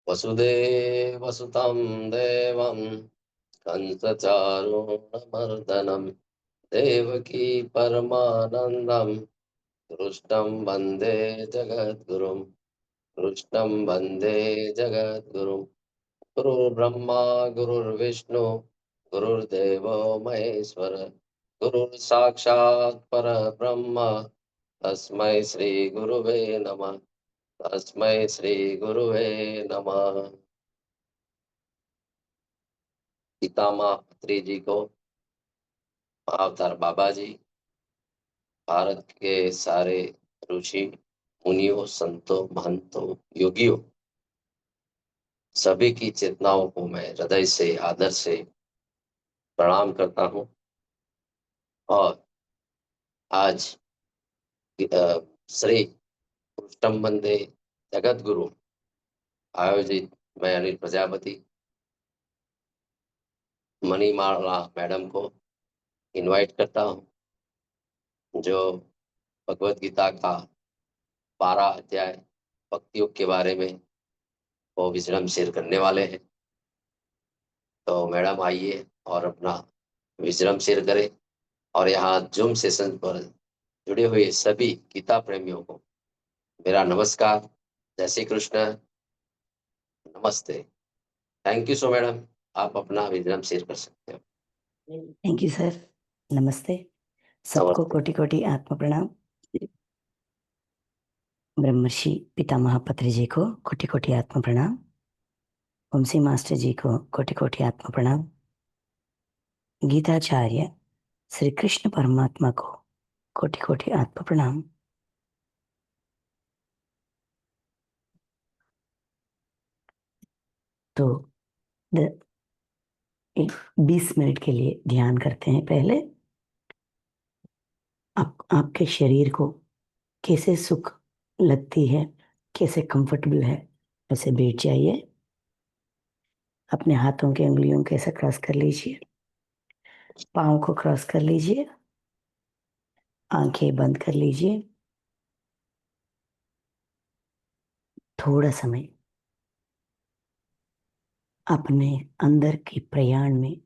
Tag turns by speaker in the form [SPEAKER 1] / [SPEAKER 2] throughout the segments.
[SPEAKER 1] वसुदेवसुतं देवं कंसचारूणमर्दनं देवकी परमानन्दं कृष्णं वन्दे जगद्गुरुं कृष्णं वन्दे जगद्गुरुं गुरुर्ब्रह्मा गुरुर्विष्णु गुरुर्देवो महेश्वर गुरुर्साक्षात् परब्रह्म तस्मै श्रीगुरुवे नमः। तस्मै श्रीगुरुवे नमः। पितामह अत्रि जी को, महाअवतार बाबा जी, भारत के सारे ऋषि मुनियों, संतों, महंतों, योगियों, सभी की चेतनाओं को मैं हृदय से आदर से प्रणाम करता हूँ। और आज श्री कृष्णम वंदे जगत गुरु आयोजित मैं अनिल प्रजापति मणिमाला मैडम को इनवाइट करता हूँ, जो भगवत गीता का 12 अध्याय भक्ति योग के बारे में वो विजडम शेयर करने वाले हैं। तो मैडम आइए और अपना विजडम शेयर करें। और यहाँ जूम सेशन पर जुड़े हुए सभी गीता प्रेमियों को मेरा नमस्कार, जय श्री कृष्ण, नमस्ते। थैंक यू सो मैडम, आप अपना विजडम शेयर कर सकते हो।
[SPEAKER 2] Thank you sir. नमस्ते सबको,
[SPEAKER 1] नमस्ते।
[SPEAKER 2] कोटि कोटि आत्म प्रणाम। ब्रह्मर्षि पितामह पत्री जी को कोटि कोटि आत्म प्रणाम। वंशी मास्टर जी को कोटि कोटि आत्म प्रणाम। गीताचार्य श्री कृष्ण परमात्मा को कोटि कोटि आत्म प्रणाम। तो 20 मिनट के लिए ध्यान करते हैं। पहले आपके शरीर को कैसे सुख लगती है, कैसे कंफर्टेबल है, वैसे बैठ जाइए। अपने हाथों की उंगलियों को ऐसा क्रॉस कर लीजिए, पाँव को क्रॉस कर लीजिए, आंखें बंद कर लीजिए। थोड़ा समय अपने अंदर के प्रयाण में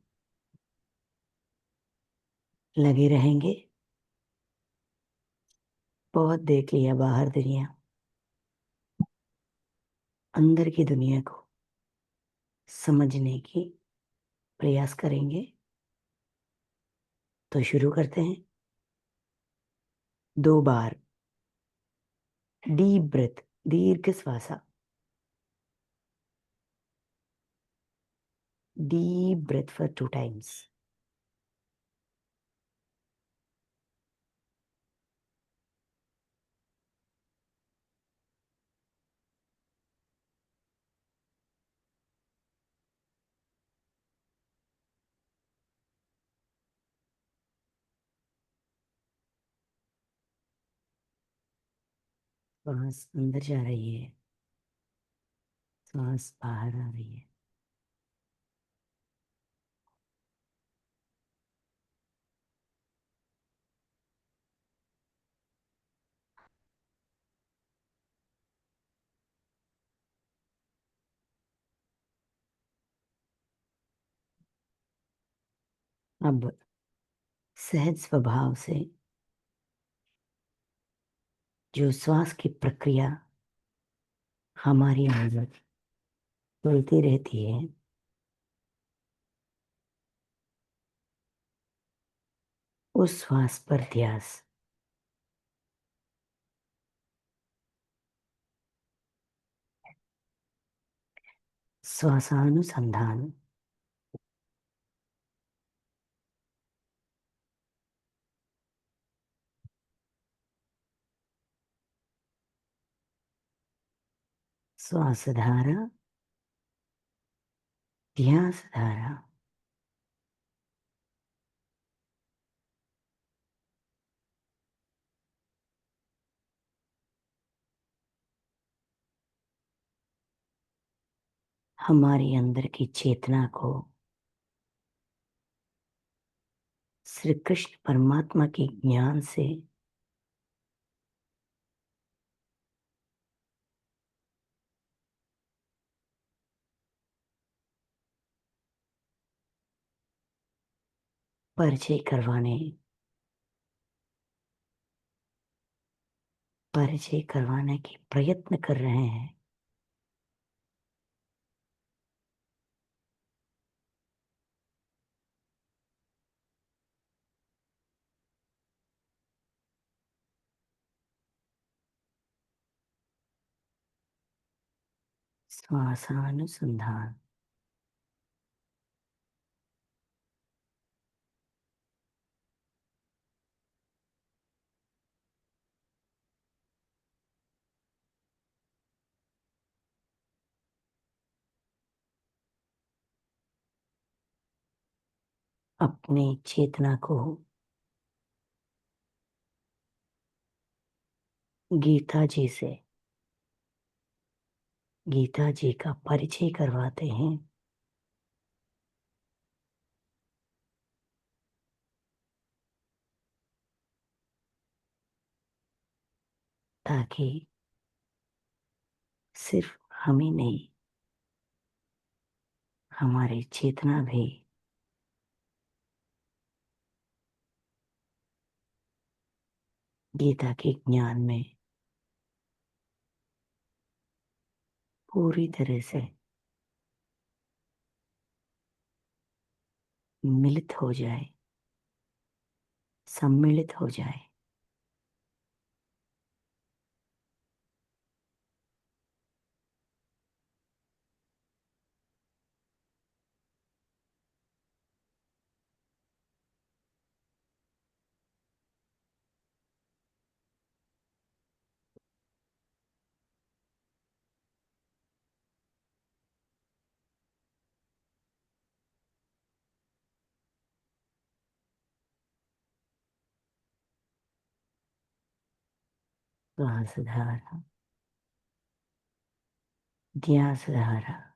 [SPEAKER 2] लगे रहेंगे। बहुत देख लिया बाहर दुनिया, अंदर की दुनिया को समझने की प्रयास करेंगे। तो शुरू करते हैं। 2 बार डीप ब्रेथ, दीर्घ श्वासा, डीप ब्रेथ फॉर 2 टाइम्स। श्वास अंदर जा रही है, श्वास बाहर आ रही है। अब सहज स्वभाव से जो श्वास की प्रक्रिया हमारी अंदर चलती रहती है, उस श्वास पर ध्यास, श्वासानुसंधान, श्वास धारा, ध्यास धारा, हमारे अंदर की चेतना को श्री कृष्ण परमात्मा के ज्ञान से परिचय करवाने परिचय करवाने की प्रयत्न कर रहे हैं। श्वासानुसंधान। अपनी चेतना को गीता जी से गीता जी का परिचय करवाते हैं, ताकि सिर्फ हम ही नहीं, हमारी चेतना भी गीता के ज्ञान में पूरी तरह से मिलित हो जाए, सम्मिलित हो जाए। श्वास धारा, ध्यास धारा।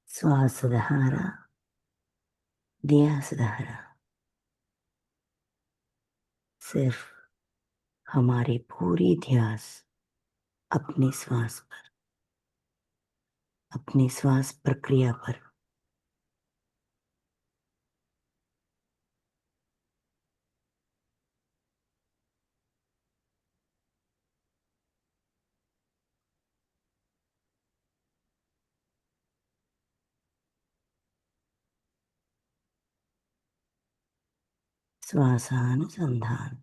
[SPEAKER 2] श्वास सहारा, दिया सहारा, सिर्फ हमारी पूरी ध्यास अपने श्वास पर, अपनी श्वास प्रक्रिया पर। श्वासानुसंधान।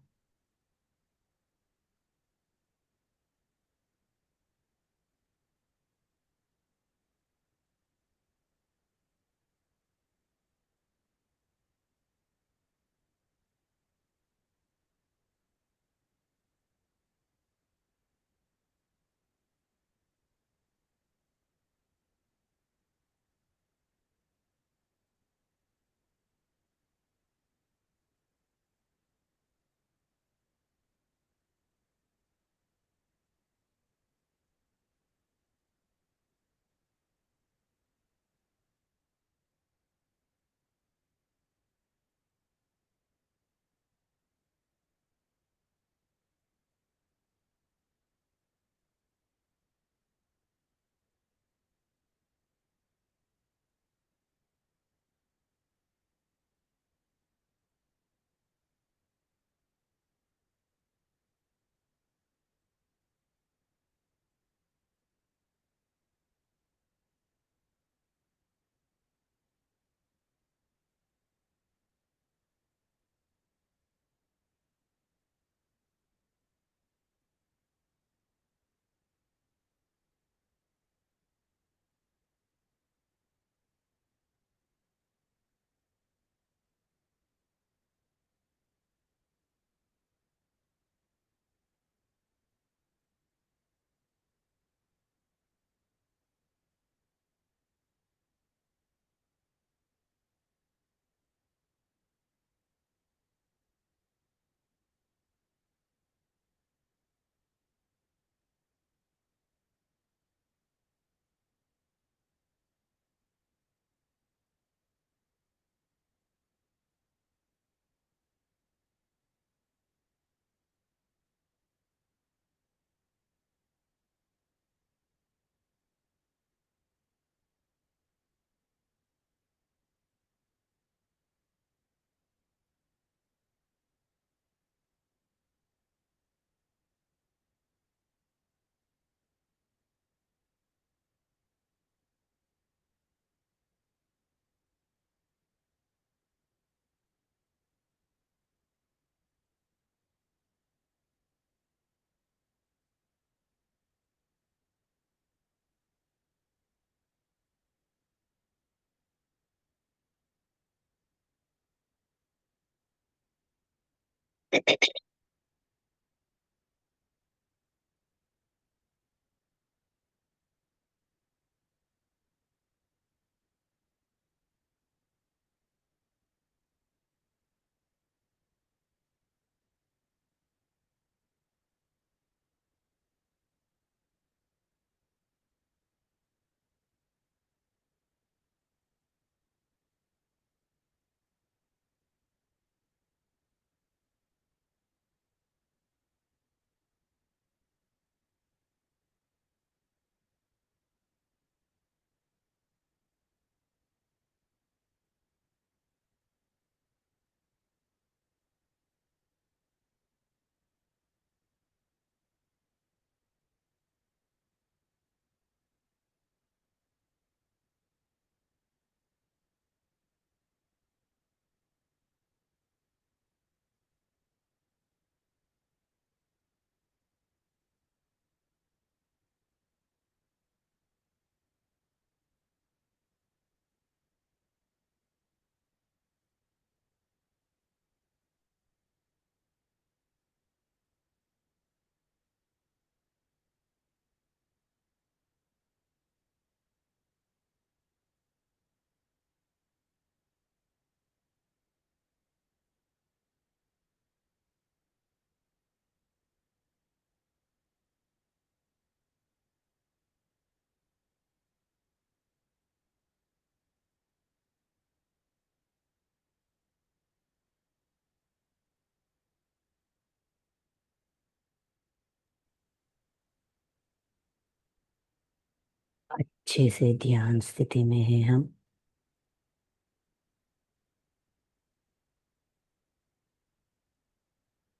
[SPEAKER 2] अच्छे से ध्यान स्थिति में है हम।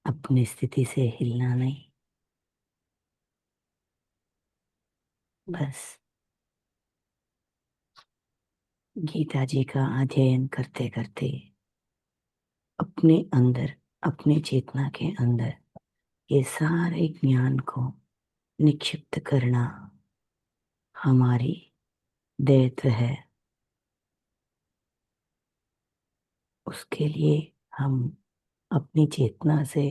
[SPEAKER 2] अपनी स्थिति से हिलना नहीं, बस गीता जी का अध्ययन करते करते अपने अंदर, अपने चेतना के अंदर ये सारे ज्ञान को निक्षिप्त करना हमारी दायित्व है। उसके लिए हम अपनी चेतना से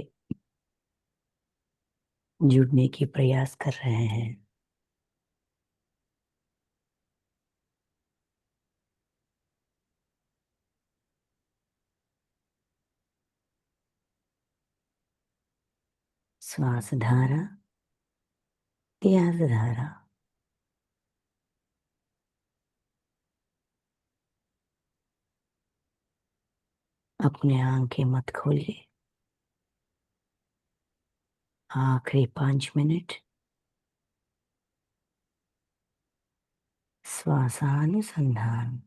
[SPEAKER 2] जुड़ने की प्रयास कर रहे हैं। श्वास धारा, ध्यान धारा। अपने आंखें मत खोलिए। आखिरी 5 मिनट श्वासानुसंधान।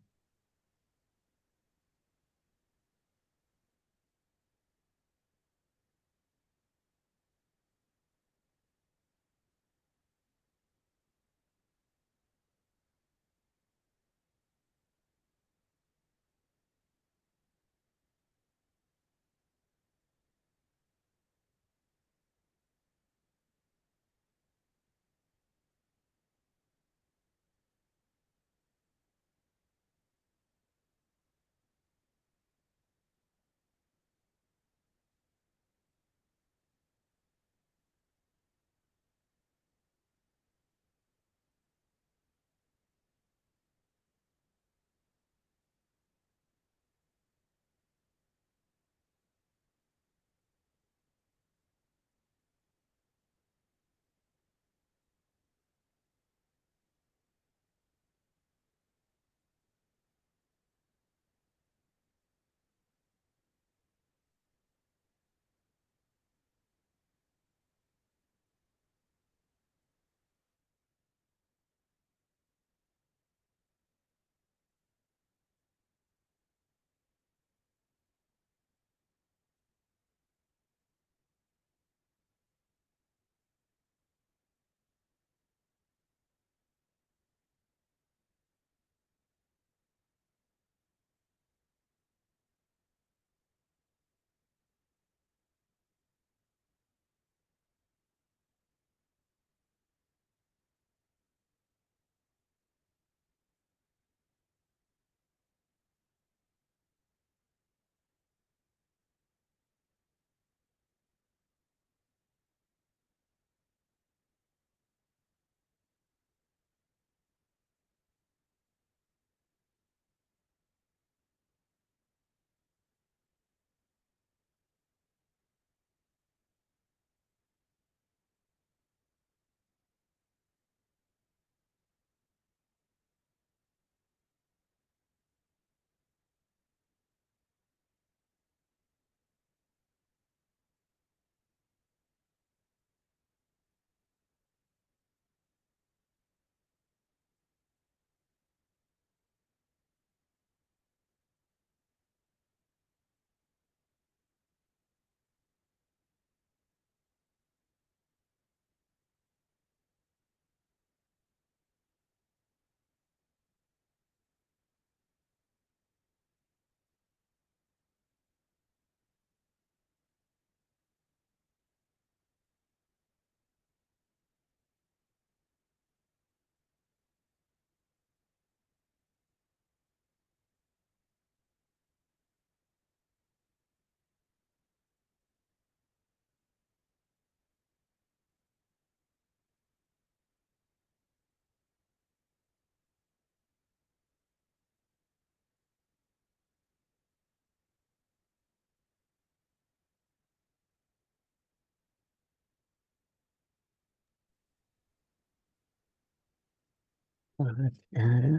[SPEAKER 2] श्वास धारा,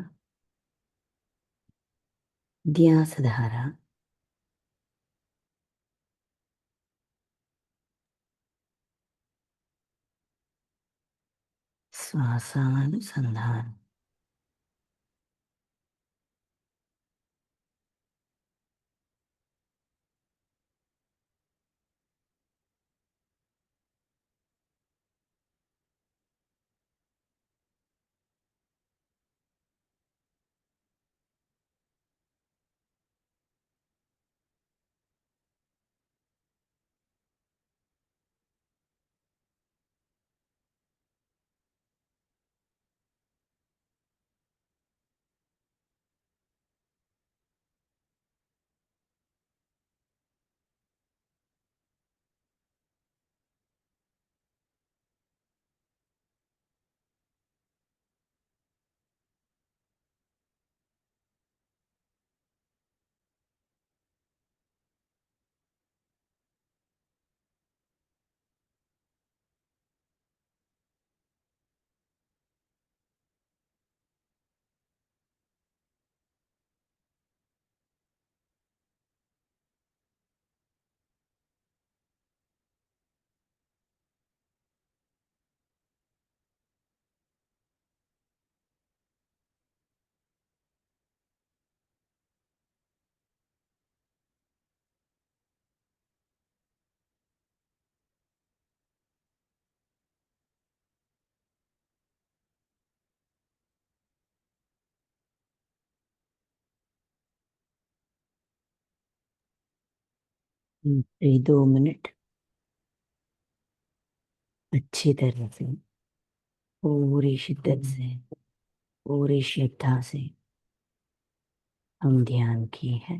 [SPEAKER 2] ध्यास धारा। श्वासानुसंधान। 2 मिनट अच्छी तरह से, पूरी शिद्दत से, पूरी श्रद्धा से हम ध्यान किए हैं।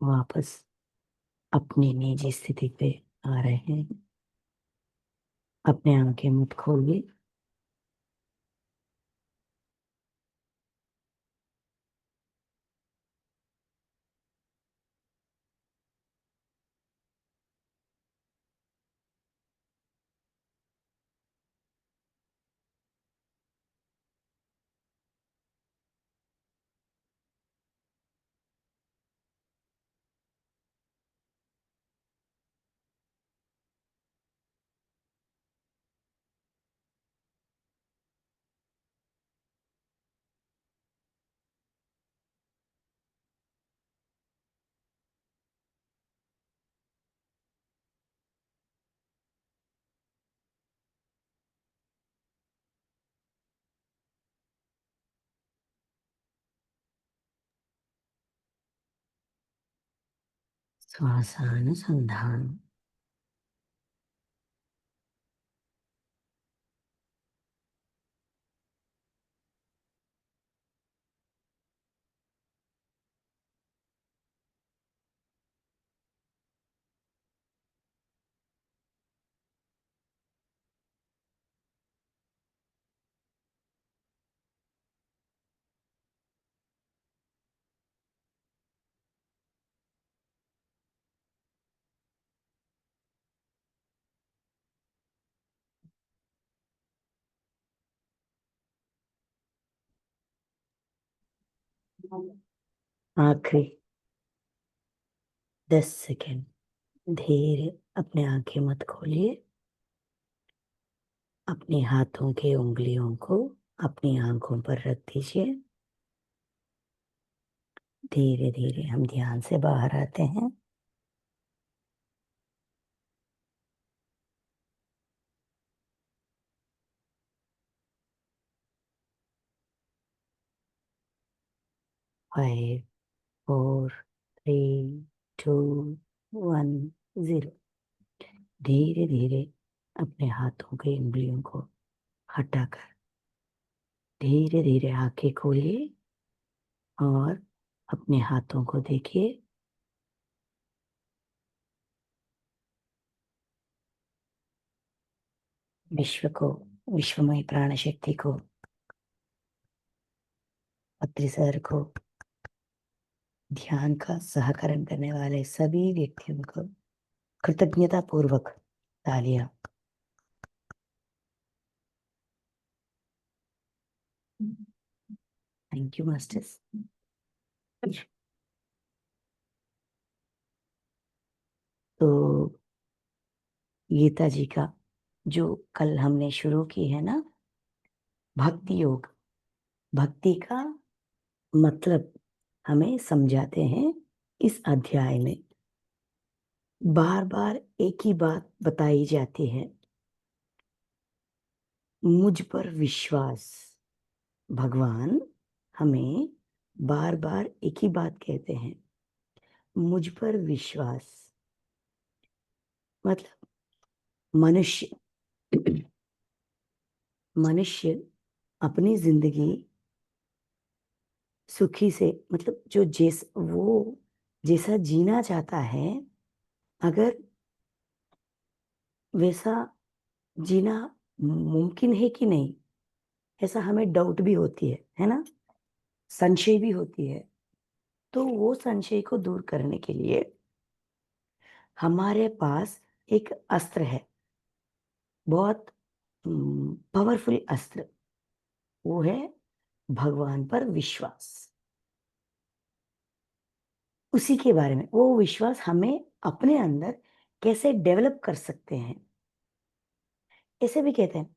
[SPEAKER 2] वापस अपनी निजी स्थिति पे आ रहे हैं। अपने आंखें मत खोलिए। श्वासानुसंधान। आखिरी 10 सेकेंड धीरे अपने आंखें मत खोलिए। अपने हाथों के उंगलियों को अपनी आंखों पर रख दीजिए। धीरे धीरे हम ध्यान से बाहर आते हैं। 5 4 3 2 1 0। धीरे धीरे अपने हाथों के उंगलियों को हटाकर धीरे धीरे आंखें खोलिए और अपने हाथों को देखिए। विश्व को, विश्वमय प्राण शक्ति को, अत्रिसर को, ध्यान का सहकरण करने वाले सभी व्यक्तियों को कृतज्ञता पूर्वक तालियां। Thank you masters. तो गीता जी का जो कल हमने शुरू की है ना, भक्ति योग, भक्ति का मतलब हमें समझाते हैं इस अध्याय में। बार बार एक ही बात बताई जाती है, मुझ पर विश्वास। भगवान हमें बार बार एक ही बात कहते हैं, मुझ पर विश्वास। मतलब मनुष्य मनुष्य अपनी जिंदगी सुखी से, मतलब जो वो जैसा जीना चाहता है, अगर वैसा जीना मुमकिन है कि नहीं, ऐसा हमें डाउट भी होती है ना, संशय भी होती है। तो वो संशय को दूर करने के लिए हमारे पास एक अस्त्र है, बहुत पावरफुल अस्त्र। वो है भगवान पर विश्वास। उसी के बारे में, वो विश्वास हमें अपने अंदर कैसे डेवलप कर सकते हैं। ऐसे भी कहते हैं,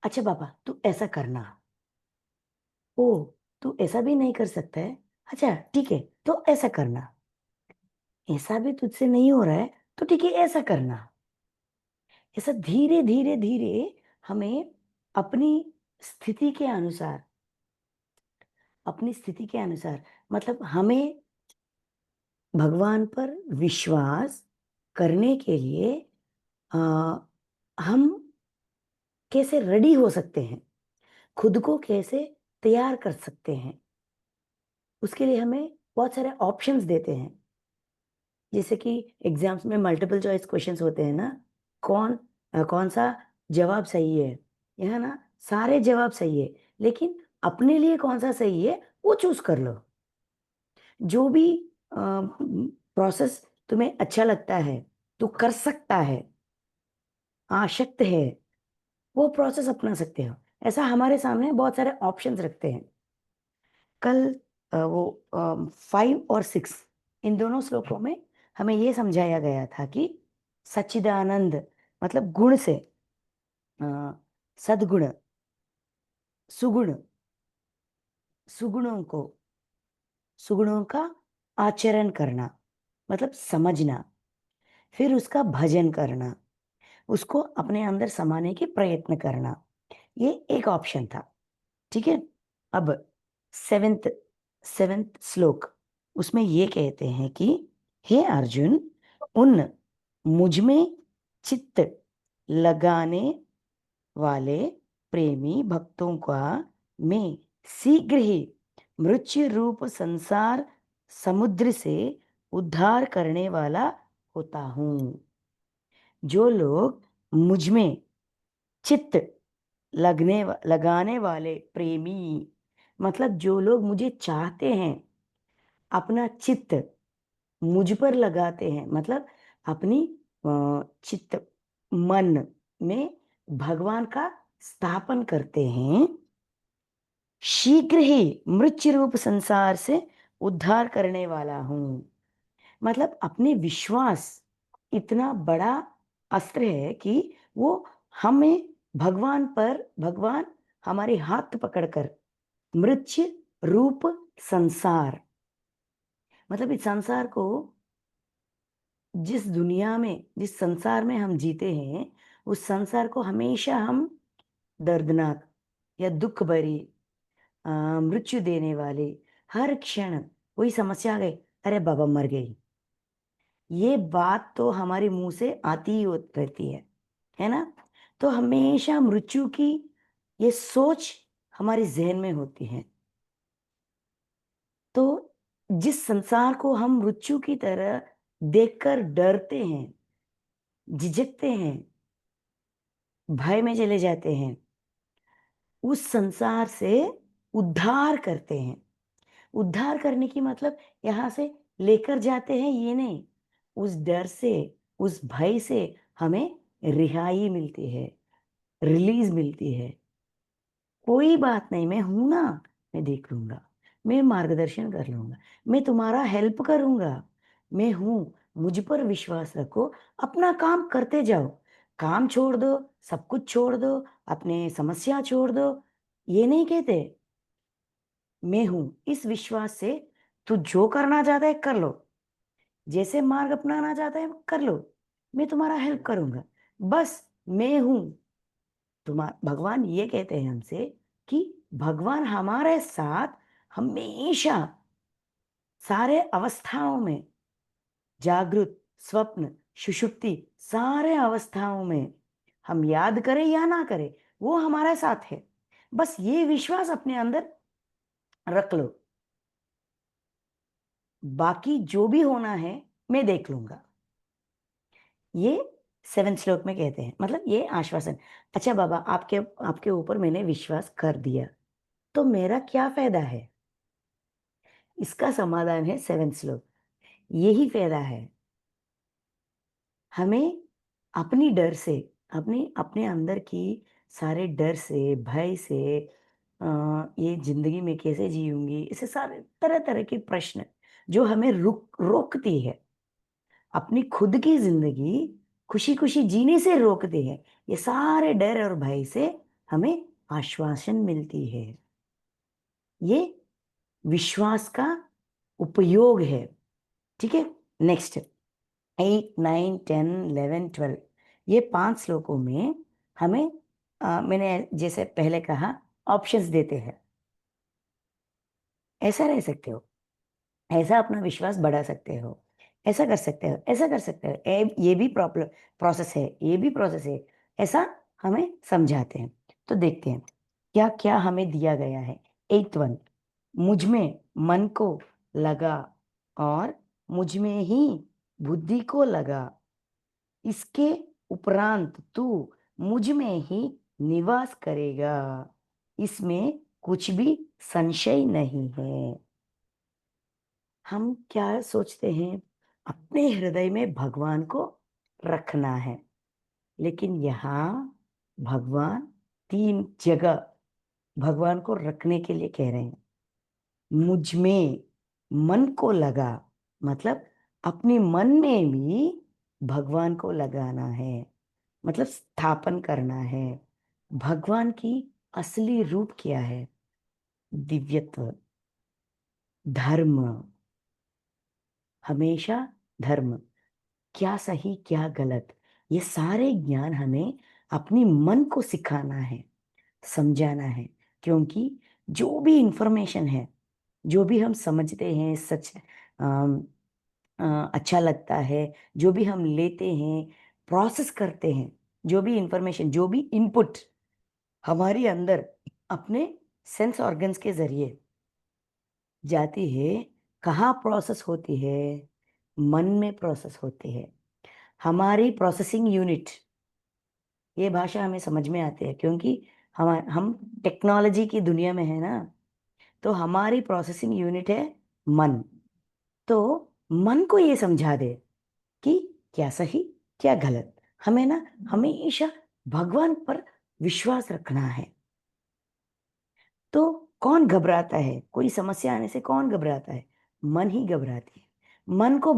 [SPEAKER 2] अच्छा बाबा तू ऐसा करना। ओ, तू ऐसा भी नहीं कर सकता है, अच्छा ठीक है तो ऐसा करना। ऐसा भी तुझसे नहीं हो रहा है तो ठीक है ऐसा करना। ऐसा धीरे धीरे धीरे हमें अपनी स्थिति के अनुसार, अपनी स्थिति के अनुसार, मतलब हमें भगवान पर विश्वास करने के लिए आ, हम कैसे रेडी हो सकते हैं, खुद को कैसे तैयार कर सकते हैं, उसके लिए हमें बहुत सारे ऑप्शंस देते हैं। जैसे कि एग्जाम्स में मल्टीपल चॉइस क्वेश्चंस होते हैं ना, कौन कौन सा जवाब सही है, यह ना सारे जवाब सही है, लेकिन अपने लिए कौन सा सही है वो चूज कर लो। जो भी प्रोसेस तुम्हें अच्छा लगता है, तू कर सकता है, आशक्त है, वो प्रोसेस अपना सकते हो। ऐसा हमारे सामने बहुत सारे ऑप्शंस रखते हैं। कल वो 5 और 6, इन दोनों श्लोकों में हमें ये समझाया गया था कि सच्चिदानंद मतलब गुण से, अ, सद्गुण, सुगुण, सुगुणों को, सुगुणों का आचरण करना मतलब समझना, फिर उसका भजन करना, उसको अपने अंदर समाने की प्रयत्न करना, ये एक ऑप्शन था। ठीक है। अब सेवेंथ सेवेंथ श्लोक, उसमें ये कहते हैं कि हे अर्जुन, उन मुझ में चित्त लगाने वाले प्रेमी भक्तों का मैं शीघ्र ही मृत्यु रूप संसार समुद्र से उद्धार करने वाला होता हूं। जो लोग मुझ में चित्त लगाने वाले प्रेमी, मतलब जो लोग मुझे चाहते हैं, अपना चित्त मुझ पर लगाते हैं, मतलब अपनी चित्त मन में भगवान का स्थापन करते हैं, शीघ्र ही मृत्यु रूप संसार से उद्धार करने वाला हूं। मतलब अपने विश्वास इतना बड़ा अस्त्र है कि वो हमें भगवान हमारे हाथ पकड़कर मृत्यु रूप संसार, मतलब इस संसार को, जिस संसार में हम जीते हैं, उस संसार को हमेशा हम दर्दनाक या दुख भरी, मृत्यु देने वाले, हर क्षण वही समस्या आ गई, अरे बाबा मर गई, ये बात तो हमारे मुंह से आती ही रहती है ना। तो हमेशा मृत्यु की ये सोच हमारे जहन में होती है। तो जिस संसार को हम मृत्यु की तरह देखकर डरते हैं, झिझकते हैं, भय में चले जाते हैं, उस संसार से उद्धार करते हैं। उद्धार करने की मतलब यहां से लेकर जाते हैं ये नहीं, उस डर से, उस भय से हमें रिहाई मिलती है, रिलीज मिलती है। कोई बात नहीं, मैं हूं ना, मैं देख लूंगा, मैं मार्गदर्शन कर लूंगा, मैं तुम्हारा हेल्प करूंगा, मैं हूं, मुझ पर विश्वास रखो, अपना काम करते जाओ, काम छोड़ दो, सब कुछ छोड़ दो, अपने समस्या छोड़ दो, ये नहीं कहते। मैं हूं, इस विश्वास से तू जो करना चाहता है कर लो, जैसे मार्ग अपनाना चाहता है कर लो, मैं तुम्हारा हेल्प करूंगा, बस मैं हूं। तुम्हारा भगवान ये कहते हैं हमसे कि भगवान हमारे साथ हमेशा, सारे अवस्थाओं में, जागृत, स्वप्न, सुषुप्ति, सारे अवस्थाओं में, हम याद करें या ना करें, वो हमारे साथ है। बस ये विश्वास अपने अंदर रख लो, बाकी जो भी होना है मैं देख लूंगा। ये 7 श्लोक में कहते हैं, मतलब ये आश्वासन। अच्छा बाबा, आपके आपके ऊपर मैंने विश्वास कर दिया, तो मेरा क्या फायदा है? इसका समाधान है 7 श्लोक। यही फायदा है, हमें अपनी डर से, अपनी अपने अंदर की सारे डर से, भय से, ये जिंदगी में कैसे जीऊंगी, ऐसे सारे तरह तरह के प्रश्न जो हमें रोकती है, अपनी खुद की जिंदगी खुशी खुशी जीने से रोकते हैं, ये सारे डर और भय से हमें आश्वासन मिलती है। ये विश्वास का उपयोग है। ठीक है। नेक्स्ट, 8, 9, 10, 11, 12, ये 5 श्लोकों में हमें मैंने जैसे पहले कहा, ऑप्शंस देते हैं। ऐसा रह सकते हो, ऐसा अपना विश्वास बढ़ा सकते हो, ऐसा कर सकते हो, ऐसा कर सकते हो, ये भी प्रॉब्लम प्रोसेस है, ये भी प्रोसेस है, ऐसा हमें समझाते हैं। तो देखते हैं क्या क्या हमें दिया गया है। 8th 1, मुझ में मन को लगा और मुझ में ही बुद्धि को लगा, इसके उपरांत तू मुझ में ही निवास करेगा, इसमें कुछ भी संशय नहीं है। हम क्या सोचते हैं, अपने हृदय में भगवान को रखना है, लेकिन यहाँ भगवान 3 जगह भगवान को रखने के लिए कह रहे हैं। मुझ में मन को लगा, मतलब अपने मन में भी भगवान को लगाना है, मतलब स्थापन करना है। भगवान की असली रूप क्या है? दिव्यत्व, धर्म, हमेशा धर्म, क्या सही क्या गलत, ये सारे ज्ञान हमें अपनी मन को सिखाना है, समझाना है। क्योंकि जो भी इंफॉर्मेशन है, जो भी हम समझते हैं सच, अम, अच्छा लगता है, जो भी हम लेते हैं, प्रोसेस करते हैं, जो भी इंफॉर्मेशन, जो भी इनपुट हमारे अंदर अपने सेंस ऑर्गन्स के जरिए जाती है, कहाँ प्रोसेस होती है? मन में प्रोसेस होती है। हमारी प्रोसेसिंग यूनिट, ये भाषा हमें समझ में आती है क्योंकि हम टेक्नोलॉजी की दुनिया में है ना। तो हमारी प्रोसेसिंग यूनिट है मन। तो मन को ये समझा दे कि क्या सही क्या गलत। हमें ना हमेशा भगवान पर विश्वास रखना है। तो कौन घबराता है? कोई समस्या आने से कौन घबराता है? मन ही घबराती है। मन को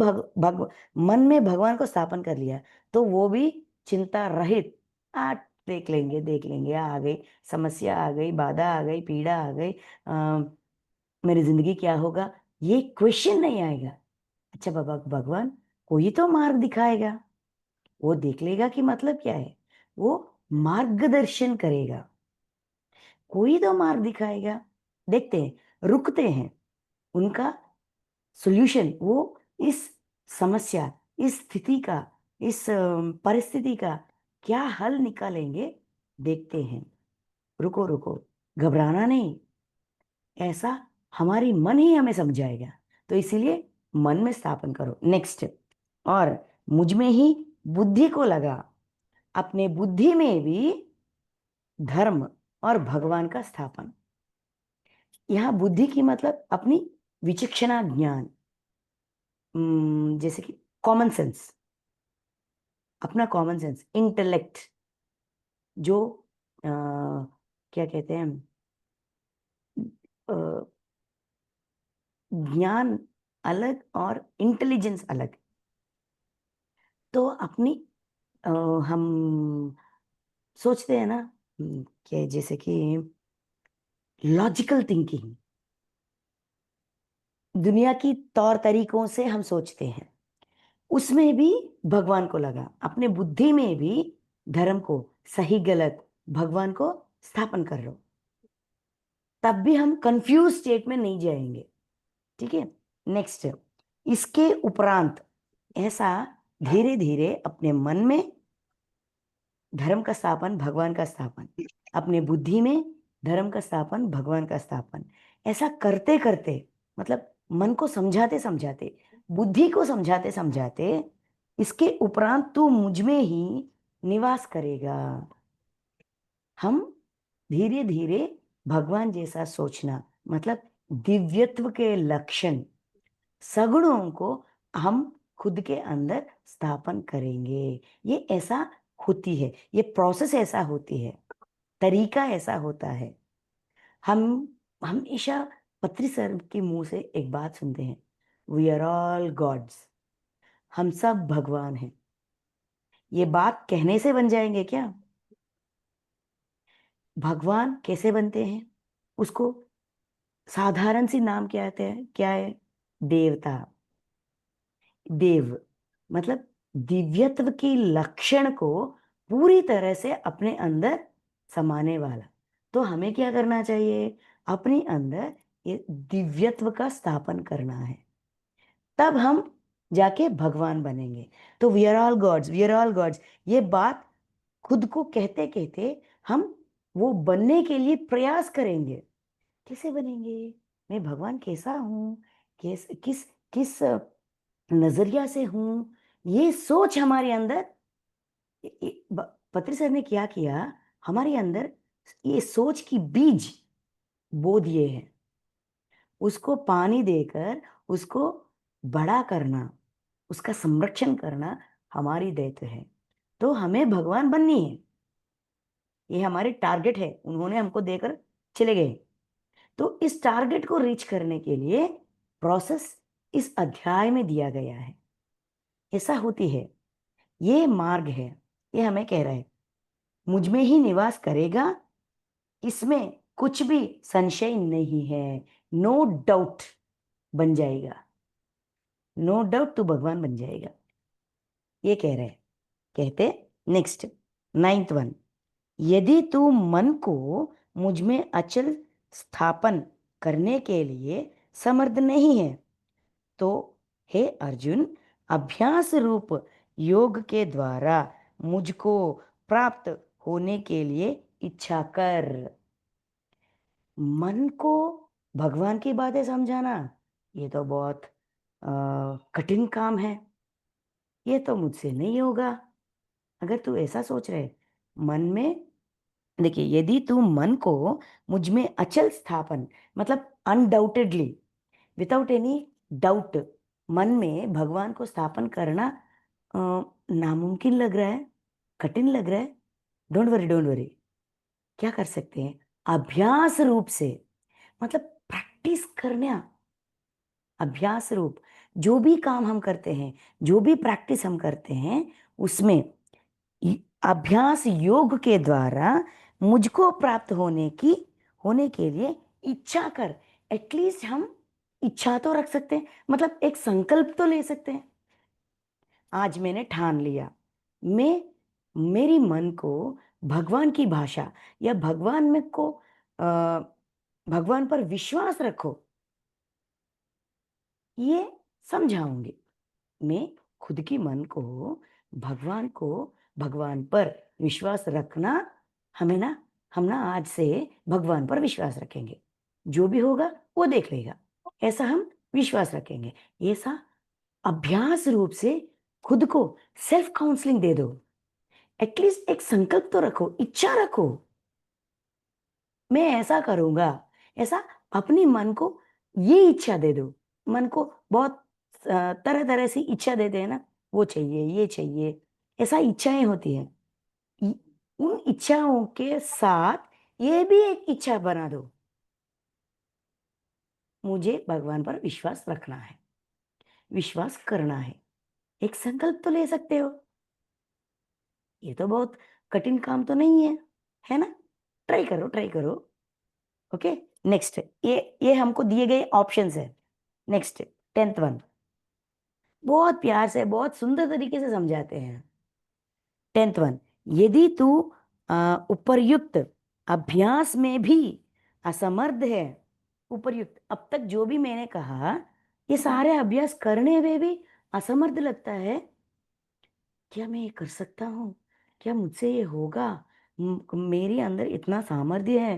[SPEAKER 2] मन में भगवान को स्थापन कर लिया तो वो भी चिंता रहित, आ देख लेंगे, आ गई समस्या, आ गई बाधा, आ गई पीड़ा, आ गई, मेरी जिंदगी क्या होगा, ये क्वेश्चन नहीं आएगा। अच्छा बाबा भगवान कोई तो मार्ग दिखाएगा, वो देख लेगा कि मतलब क्या है, वो मार्गदर्शन करेगा, कोई तो मार्ग दिखाएगा। देखते हैं, रुकते हैं, उनका सॉल्यूशन वो इस समस्या, इस स्थिति का, इस परिस्थिति का क्या हल निकालेंगे, देखते हैं। रुको रुको, घबराना नहीं, ऐसा हमारी मन ही हमें समझाएगा। तो इसीलिए मन में स्थापन करो। नेक्स्ट, और मुझ में ही बुद्धि को लगा, अपने बुद्धि में भी धर्म और भगवान का स्थापन। यहाँ बुद्धि की मतलब अपनी विचक्षणा ज्ञान, जैसे कि कॉमन सेंस, अपना कॉमन सेंस, इंटेलेक्ट, जो क्या कहते हैं, अ, ज्ञान अलग और इंटेलिजेंस अलग। तो अपनी अ, हम सोचते हैं ना, कि जैसे कि लॉजिकल थिंकिंग, दुनिया की तौर तरीकों से हम सोचते हैं, उसमें भी भगवान को लगा, अपने बुद्धि में भी धर्म को, सही गलत, भगवान को स्थापन कर लो, तब भी हम कंफ्यूज स्टेट में नहीं जाएंगे। ठीक है। नेक्स्ट, इसके उपरांत, ऐसा धीरे धीरे अपने मन में धर्म का स्थापन, भगवान का स्थापन, अपने बुद्धि में धर्म का स्थापन, भगवान का स्थापन, ऐसा करते करते, मतलब मन को समझाते समझाते, बुद्धि को समझाते समझाते, इसके उपरांत तू मुझ में ही निवास करेगा। हम धीरे धीरे भगवान जैसा सोचना, मतलब दिव्यत्व के लक्षण, सगुणों को हम खुद के अंदर स्थापन करेंगे। ये ऐसा होती है, ये प्रोसेस ऐसा होती है, तरीका ऐसा होता है। हम हमेशा पत्री सर के मुंह से एक बात सुनते हैं, वी आर ऑल गॉड्स, हम सब भगवान हैं। ये बात कहने से बन जाएंगे क्या? भगवान कैसे बनते हैं? उसको साधारण सी नाम क्या आते हैं, क्या है? देवता, देव, मतलब दिव्यत्व की लक्षण को पूरी तरह से अपने अंदर समाने वाला। तो हमें क्या करना चाहिए? अपने अंदर ये दिव्यत्व का स्थापन करना है। तब हम जाके भगवान बनेंगे। तो we are all gods, we are all gods, ये बात खुद को कहते कहते हम वो बनने के लिए प्रयास करेंगे। कैसे बनेंगे? मैं भगवान कैसा हूँ, किस किस किस नजरिया से हूँ, ये सोच हमारे अंदर। पत्री सर ने क्या किया, हमारे अंदर ये सोच की बीज बो दिए हैं। उसको पानी देकर उसको बड़ा करना, उसका संरक्षण करना हमारी दायित्व है। तो हमें भगवान बननी है, ये हमारे टारगेट है, उन्होंने हमको देकर चले गए। तो इस टारगेट को रीच करने के लिए प्रोसेस इस अध्याय में दिया गया है। ऐसा होती है, ये मार्ग है, ये हमें कह रहा है मुझ में ही निवास करेगा, इसमें कुछ भी संशय नहीं है। नो डाउट बन जाएगा, नो डाउट तू भगवान बन जाएगा, ये कह रहे हैं। कहते नेक्स्ट, नाइन्थ वन, यदि तू मन को मुझ में अचल स्थापन करने के लिए समर्थ नहीं है तो हे अर्जुन, अभ्यास रूप योग के द्वारा मुझको प्राप्त होने के लिए इच्छा कर। मन को भगवान की बातें समझाना, ये तो बहुत कठिन काम है, ये तो मुझसे नहीं होगा। अगर तू ऐसा सोच रहे, मन में, देखिए, यदि तू मन को मुझ में अचल स्थापन, मतलब अनडाउटेडली, विदाउट एनी डाउट, मन में भगवान को स्थापन करना अ, नामुमकिन लग रहा है, कठिन लग रहा है, डोंट वरी, डोंट वरी, क्या कर सकते हैं? अभ्यास रूप से, मतलब प्रैक्टिस करना, अभ्यास रूप, जो भी काम हम करते हैं, जो भी प्रैक्टिस हम करते हैं, उसमें अभ्यास योग के द्वारा मुझको प्राप्त होने के लिए इच्छा कर। एटलीस्ट हम इच्छा तो रख सकते हैं, मतलब एक संकल्प तो ले सकते हैं। आज मैंने ठान लिया, मैं, मेरी मन को भगवान की भाषा या भगवान में को अ, भगवान पर विश्वास रखो, ये समझाऊंगी। मैं खुद की मन को भगवान पर विश्वास रखना, हमें ना, हम ना आज से भगवान पर विश्वास रखेंगे, जो भी होगा वो देख लेगा, ऐसा हम विश्वास रखेंगे। ऐसा अभ्यास रूप से खुद को सेल्फ काउंसलिंग दे दो। एटलीस्ट एक संकल्प तो रखो, इच्छा रखो, मैं ऐसा करूंगा, ऐसा अपनी मन को ये इच्छा दे दो। मन को बहुत तरह तरह से इच्छा देते हैं ना, वो चाहिए, ये चाहिए, ऐसा इच्छाएं होती हैं। इ- उन इच्छाओं के साथ ये भी एक इच्छा बना दो, मुझे भगवान पर विश्वास रखना है, विश्वास करना है। एक संकल्प तो ले सकते हो, ये तो बहुत कठिन काम तो नहीं है ना? ट्राई करो, ट्राई करो। ओके, नेक्स्ट, ये हमको दिए गए ऑप्शंस है। नेक्स्ट, टेंथ वन, बहुत प्यार से, बहुत सुंदर तरीके से समझाते हैं। टेंथ वन, यदि तू उपर्युक्त अभ्यास में भी असमर्थ है, उपर्युक्त, अब तक जो भी मैंने कहा, ये सारे अभ्यास करने में भी असमर्थ लगता है, क्या मैं ये कर सकता हूँ? क्या मुझसे ये होगा? मेरे अंदर इतना सामर्थ्य है?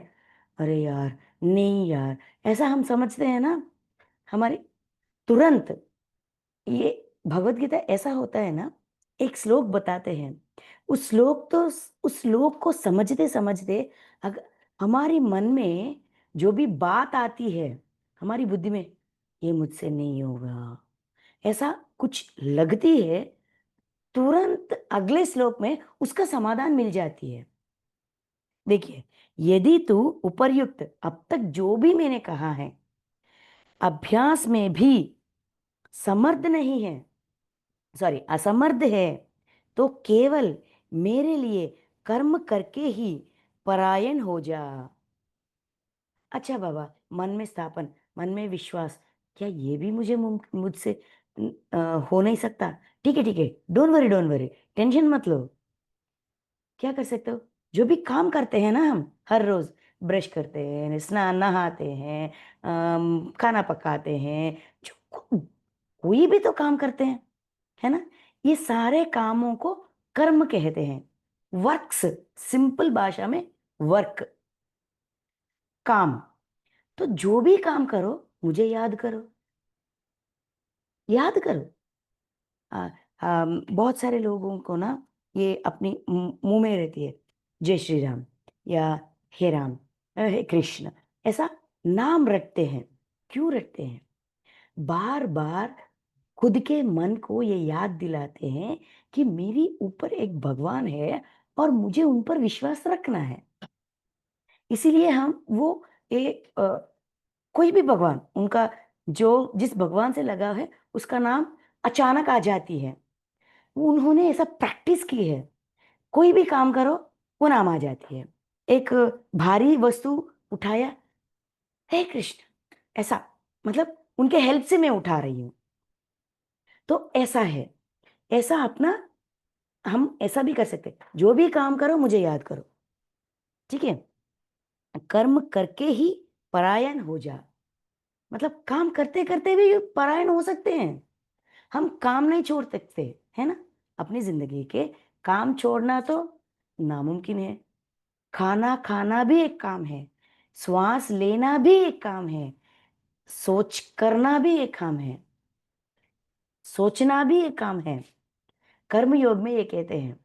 [SPEAKER 2] अरे यार, नहीं यार, ऐसा हम समझते हैं ना, हमारे तुरंत, ये भगवत गीता ऐसा होता है ना, एक श्लोक बताते हैं, उस श्लोक को समझते समझते अगर हमारे मन में जो भी बात आती है, हमारी बुद्धि में, ये मुझसे नहीं होगा, ऐसा कुछ लगती है, तुरंत अगले श्लोक में उसका समाधान मिल जाती है। देखिए, यदि तू उपर्युक्त, अब तक जो भी मैंने कहा है, अभ्यास में भी समर्थ नहीं है, सॉरी असमर्थ है, तो केवल मेरे लिए कर्म करके ही परायण हो जा। अच्छा बाबा, मन में स्थापन, मन में विश्वास, क्या ये भी मुझसे हो नहीं सकता? ठीक है, ठीक है, don't worry, don't worry, tension मत लो। क्या कर सकते हो? जो भी काम करते हैं ना हम हर रोज, ब्रश करते हैं, स्नान, नहाते हैं, खाना पकाते हैं, जो कोई भी तो काम करते हैं, है ना। ये सारे कामों को कर्म कहते हैं। वर्क्स, सिंपल भाषा में वर्क, काम। तो जो भी काम करो मुझे याद करो, याद करो। आ, बहुत सारे लोगों को ना ये अपनी मुंह में रहती है, जय श्री राम या हे राम, हे कृष्ण, ऐसा नाम रटते हैं। क्यों रटते हैं? बार बार खुद के मन को ये याद दिलाते हैं कि मेरी ऊपर एक भगवान है और मुझे उन पर विश्वास रखना है। इसीलिए हम वो एक कोई भी भगवान, उनका जो जिस भगवान से लगा है उसका नाम अचानक आ जाती है। उन्होंने ऐसा प्रैक्टिस की है, कोई भी काम करो वो नाम आ जाती है। एक भारी वस्तु उठाया, हे कृष्ण, ऐसा, मतलब उनके हेल्प से मैं उठा रही हूं। तो ऐसा है, ऐसा अपना, हम ऐसा भी कर सकते हैं, जो भी काम करो मुझे याद करो, ठीक है। कर्म करके ही परायण हो जा, मतलब काम करते करते भी परायण हो सकते हैं। हम काम नहीं छोड़ सकते, है ना, अपनी जिंदगी के। काम छोड़ना तो नामुमकिन है। खाना खाना भी एक काम है, श्वास लेना भी एक काम है, सोच करना भी एक काम है, सोचना भी एक काम है। कर्म योग में ये कहते हैं,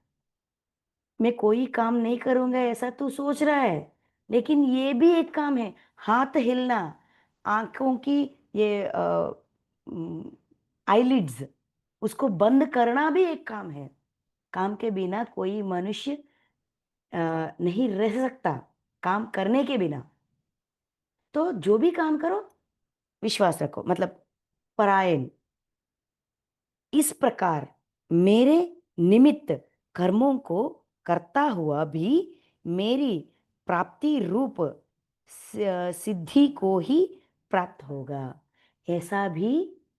[SPEAKER 2] मैं कोई काम नहीं करूंगा ऐसा तू सोच रहा है, लेकिन ये भी एक काम है। हाथ हिलना, आंखों की ये आईलिड्स, उसको बंद करना भी एक काम है। काम के बिना कोई मनुष्य अ, नहीं रह सकता, काम करने के बिना। तो जो भी काम करो विश्वास रखो, मतलब परायण। इस प्रकार मेरे निमित्त कर्मों को करता हुआ भी मेरी प्राप्ति रूप सिद्धि को ही प्राप्त होगा। ऐसा भी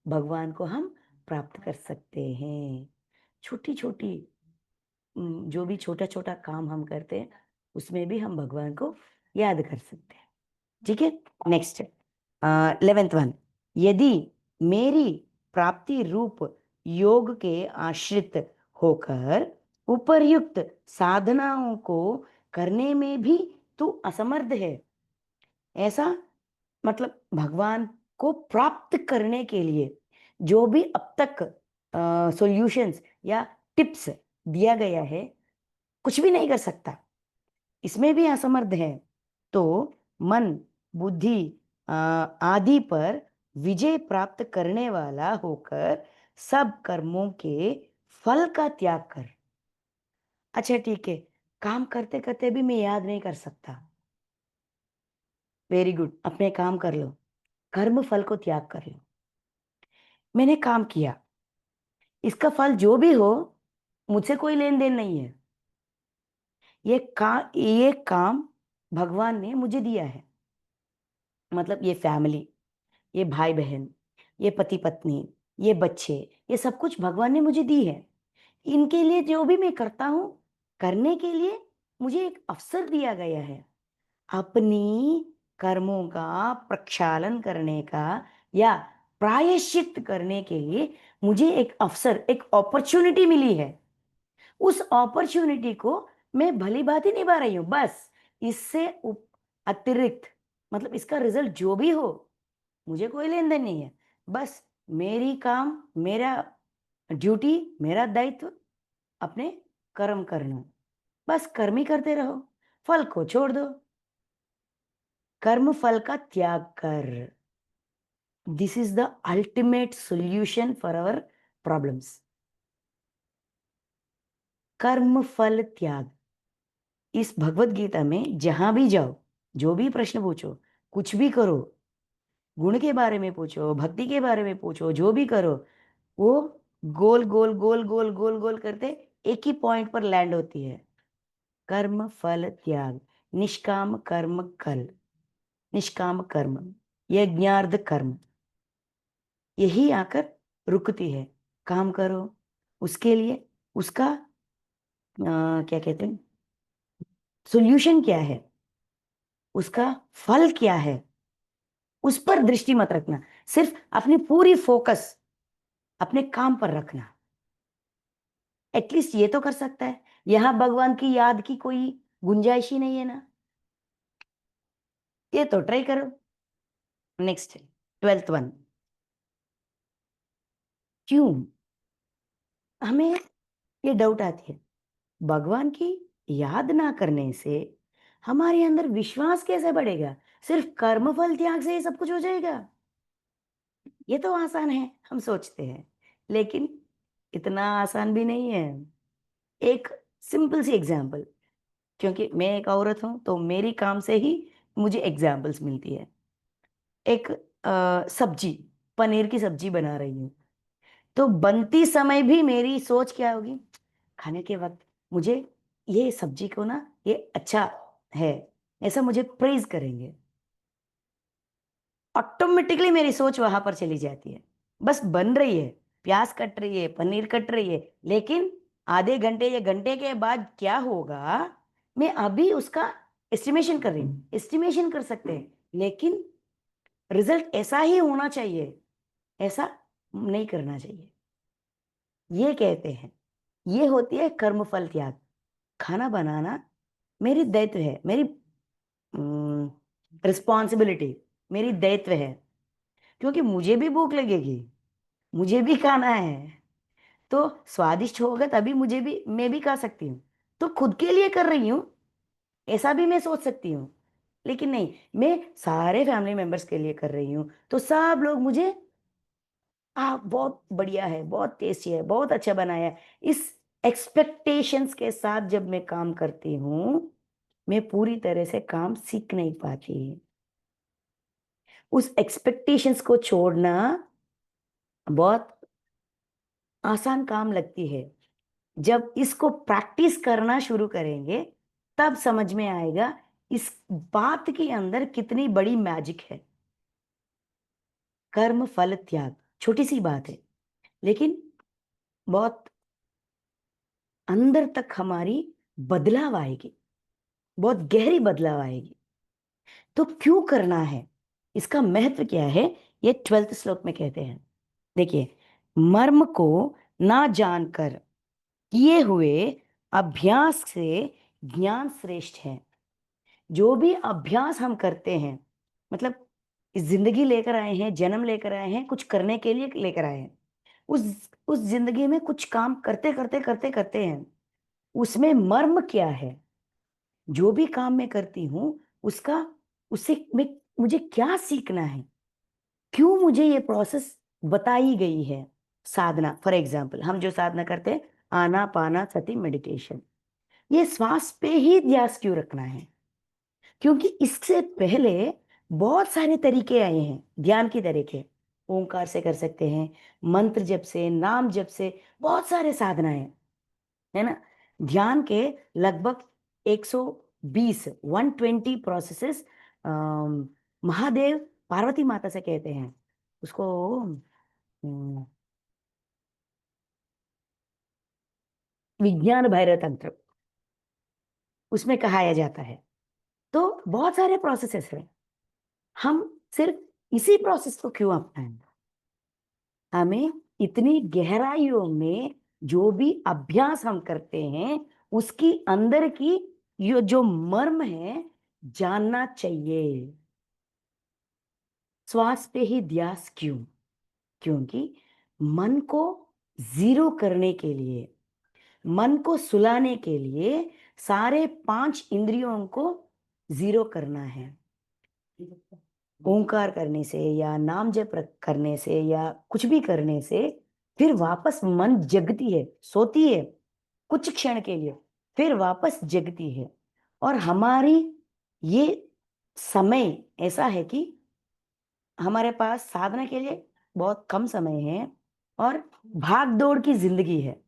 [SPEAKER 2] भगवान को हम प्राप्त कर सकते हैं। छोटी छोटी जो भी छोटा छोटा काम हम करते हैं उसमें भी हम भगवान को याद कर सकते हैं, ठीक है। नेक्स्ट 11th वन, यदि मेरी प्राप्ति रूप योग के आश्रित होकर उपर्युक्त साधनाओं को करने में भी तू असमर्थ है, ऐसा मतलब भगवान को प्राप्त करने के लिए जो भी अब तक सॉल्यूशंस या टिप्स दिया गया है, कुछ भी नहीं कर सकता, इसमें भी असमर्थ है। तो मन, बुद्धि आदि पर विजय प्राप्त करने वाला होकर सब कर्मों के फल का त्याग कर। अच्छा ठीक है, काम करते करते भी मैं याद नहीं कर सकता, वेरी गुड, अपने काम कर लो, कर्म फल को त्याग कर लो। मैंने काम किया, इसका फल जो भी हो मुझसे कोई लेन देन नहीं है। ये काम भगवान ने मुझे दिया है, मतलब ये फैमिली, ये भाई बहन, ये पति पत्नी, ये बच्चे, ये सब कुछ भगवान ने मुझे दी है। इनके लिए जो भी मैं करता हूं, करने के लिए मुझे एक अवसर दिया गया है। अपनी कर्मों का प्रक्षालन करने का या प्रायश्चित करने के लिए मुझे एक अवसर, एक अपॉर्चुनिटी मिली है। उस अपॉर्चुनिटी को मैं भली भांति निभा रही हूं, बस। इससे अतिरिक्त, मतलब इसका रिजल्ट जो भी हो मुझे कोई लेन देन नहीं है। बस मेरी काम, मेरा ड्यूटी, मेरा दायित्व अपने कर्म करना, बस कर्म ही करते रहो, फल को छोड़ दो, कर्म फल का त्याग कर। This is the ultimate solution for our problems. कर्म फल त्याग, इस भगवत गीता में जहां भी जाओ, जो भी प्रश्न पूछो, कुछ भी करो, गुण के बारे में पूछो, भक्ति के बारे में पूछो, जो भी करो, वो गोल गोल गोल गोल गोल गोल करते एक ही पॉइंट पर लैंड होती है, कर्म फल त्याग। निष्काम कर्म कल, निष्काम कर्म, यज्ञार्थ कर्म, यही आकर रुकती है। काम करो, उसके लिए उसका क्या कहते हैं, सॉल्यूशन क्या है, उसका फल क्या है, उस पर दृष्टि मत रखना। सिर्फ अपनी पूरी फोकस अपने काम पर रखना। एटलीस्ट ये तो कर सकता है, यहां भगवान की याद की कोई गुंजाइश ही नहीं है ना। ये तो ट्राई करो। Next 12th one. क्यों हमें ये डाउट आती है, भगवान की याद ना करने से हमारे अंदर विश्वास कैसे बढ़ेगा? सिर्फ कर्मफल त्याग से ये सब कुछ हो जाएगा? ये तो आसान है, हम सोचते हैं, लेकिन इतना आसान भी नहीं है। एक सिंपल सी एग्जांपल, क्योंकि मैं एक औरत हूं तो मेरी काम से ही मुझे एग्जांपल्स मिलती है। एक सब्जी, पनीर की सब्जी बना रही हूँ, तो बनती समय भी मेरी सोच क्या होगी? खाने के वक्त मुझे ये सब्जी को ना, ये अच्छा है, ऐसा मुझे प्रेज करेंगे। ऑटोमेटिकली मेरी सोच वहां पर चली जाती है। बस बन रही है, प्याज कट रही है, पनीर कट रही है, लेकिन आधे घंटे या घंटे के बाद क्या होगा, मैं अभी उसका एस्टिमेशन कर रही हूँ। एस्टिमेशन कर सकते हैं, लेकिन रिजल्ट ऐसा ही होना चाहिए, ऐसा नहीं करना चाहिए। ये कहते हैं, ये होती है कर्मफल त्याग। खाना बनाना मेरी दायित्व है, मेरी रिस्पॉन्सिबिलिटी, मेरी दायित्व है, क्योंकि मुझे भी भूख लगेगी, मुझे भी खाना है। तो स्वादिष्ट होगा तभी मुझे भी, मैं भी खा सकती हूँ। तो खुद के लिए कर रही हूँ, ऐसा भी मैं सोच सकती हूँ। लेकिन नहीं, मैं सारे फैमिली मेंबर्स के लिए कर रही हूँ, तो सब लोग मुझे बहुत बढ़िया है, बहुत टेस्टी है, बहुत अच्छा बनाया है, इस एक्सपेक्टेशंस के साथ जब मैं काम करती हूँ, मैं पूरी तरह से काम सीख नहीं पाती। उस एक्सपेक्टेशंस को छोड़ना बहुत आसान काम लगती है। जब इसको प्रैक्टिस करना शुरू करेंगे, तब समझ में आएगा इस बात के अंदर कितनी बड़ी मैजिक है। कर्म फल त्याग छोटी सी बात है, लेकिन बहुत अंदर तक हमारी बदलाव आएगी, बहुत गहरी बदलाव आएगी। तो क्यों करना है, इसका महत्व क्या है, ये 12th श्लोक में कहते हैं। देखिए, मर्म को ना जानकर किए हुए अभ्यास से ज्ञान श्रेष्ठ है। जो भी अभ्यास हम करते हैं, मतलब इस जिंदगी लेकर आए हैं, जन्म लेकर आए हैं, कुछ करने के लिए लेकर आए हैं, उस जिंदगी में कुछ काम करते करते करते करते हैं, उसमें मर्म क्या है? जो भी काम मैं करती हूँ, उसका, उससे मैं, मुझे क्या सीखना है? क्यों मुझे ये प्रोसेस बताई गई है? साधना, फॉर एग्जाम्पल हम जो साधना करते हैं, आना पाना सती मेडिटेशन, ये श्वास पे ही ध्यास क्यों रखना है? क्योंकि इससे पहले बहुत सारे तरीके आए हैं ध्यान के तरीके। ओंकार से कर सकते हैं, मंत्र जप से, नाम जप से, बहुत सारे साधनाएं, है ना। ध्यान के लगभग 120, 120 प्रोसेसेस महादेव पार्वती माता से कहते हैं। उसको विज्ञान भैरव तंत्र, उसमें कहाया जाता है। तो बहुत सारे प्रोसेसेस हैं, हम सिर्फ इसी प्रोसेस को क्यों अपनाएं? हमें इतनी गहराइयों में जो भी अभ्यास हम करते हैं, उसकी अंदर की ये जो मर्म है, जानना चाहिए। श्वास पे ही ध्यास क्यों? क्योंकि मन को जीरो करने के लिए, मन को सुलाने के लिए सारे 5 इंद्रियों को जीरो करना है। ओंकार करने से या नाम जप करने से या कुछ भी करने से फिर वापस मन जगती है, सोती है कुछ क्षण के लिए, फिर वापस जगती है। और हमारी ये समय ऐसा है कि हमारे पास साधना के लिए बहुत कम समय है, और भाग दौड़ की जिंदगी है।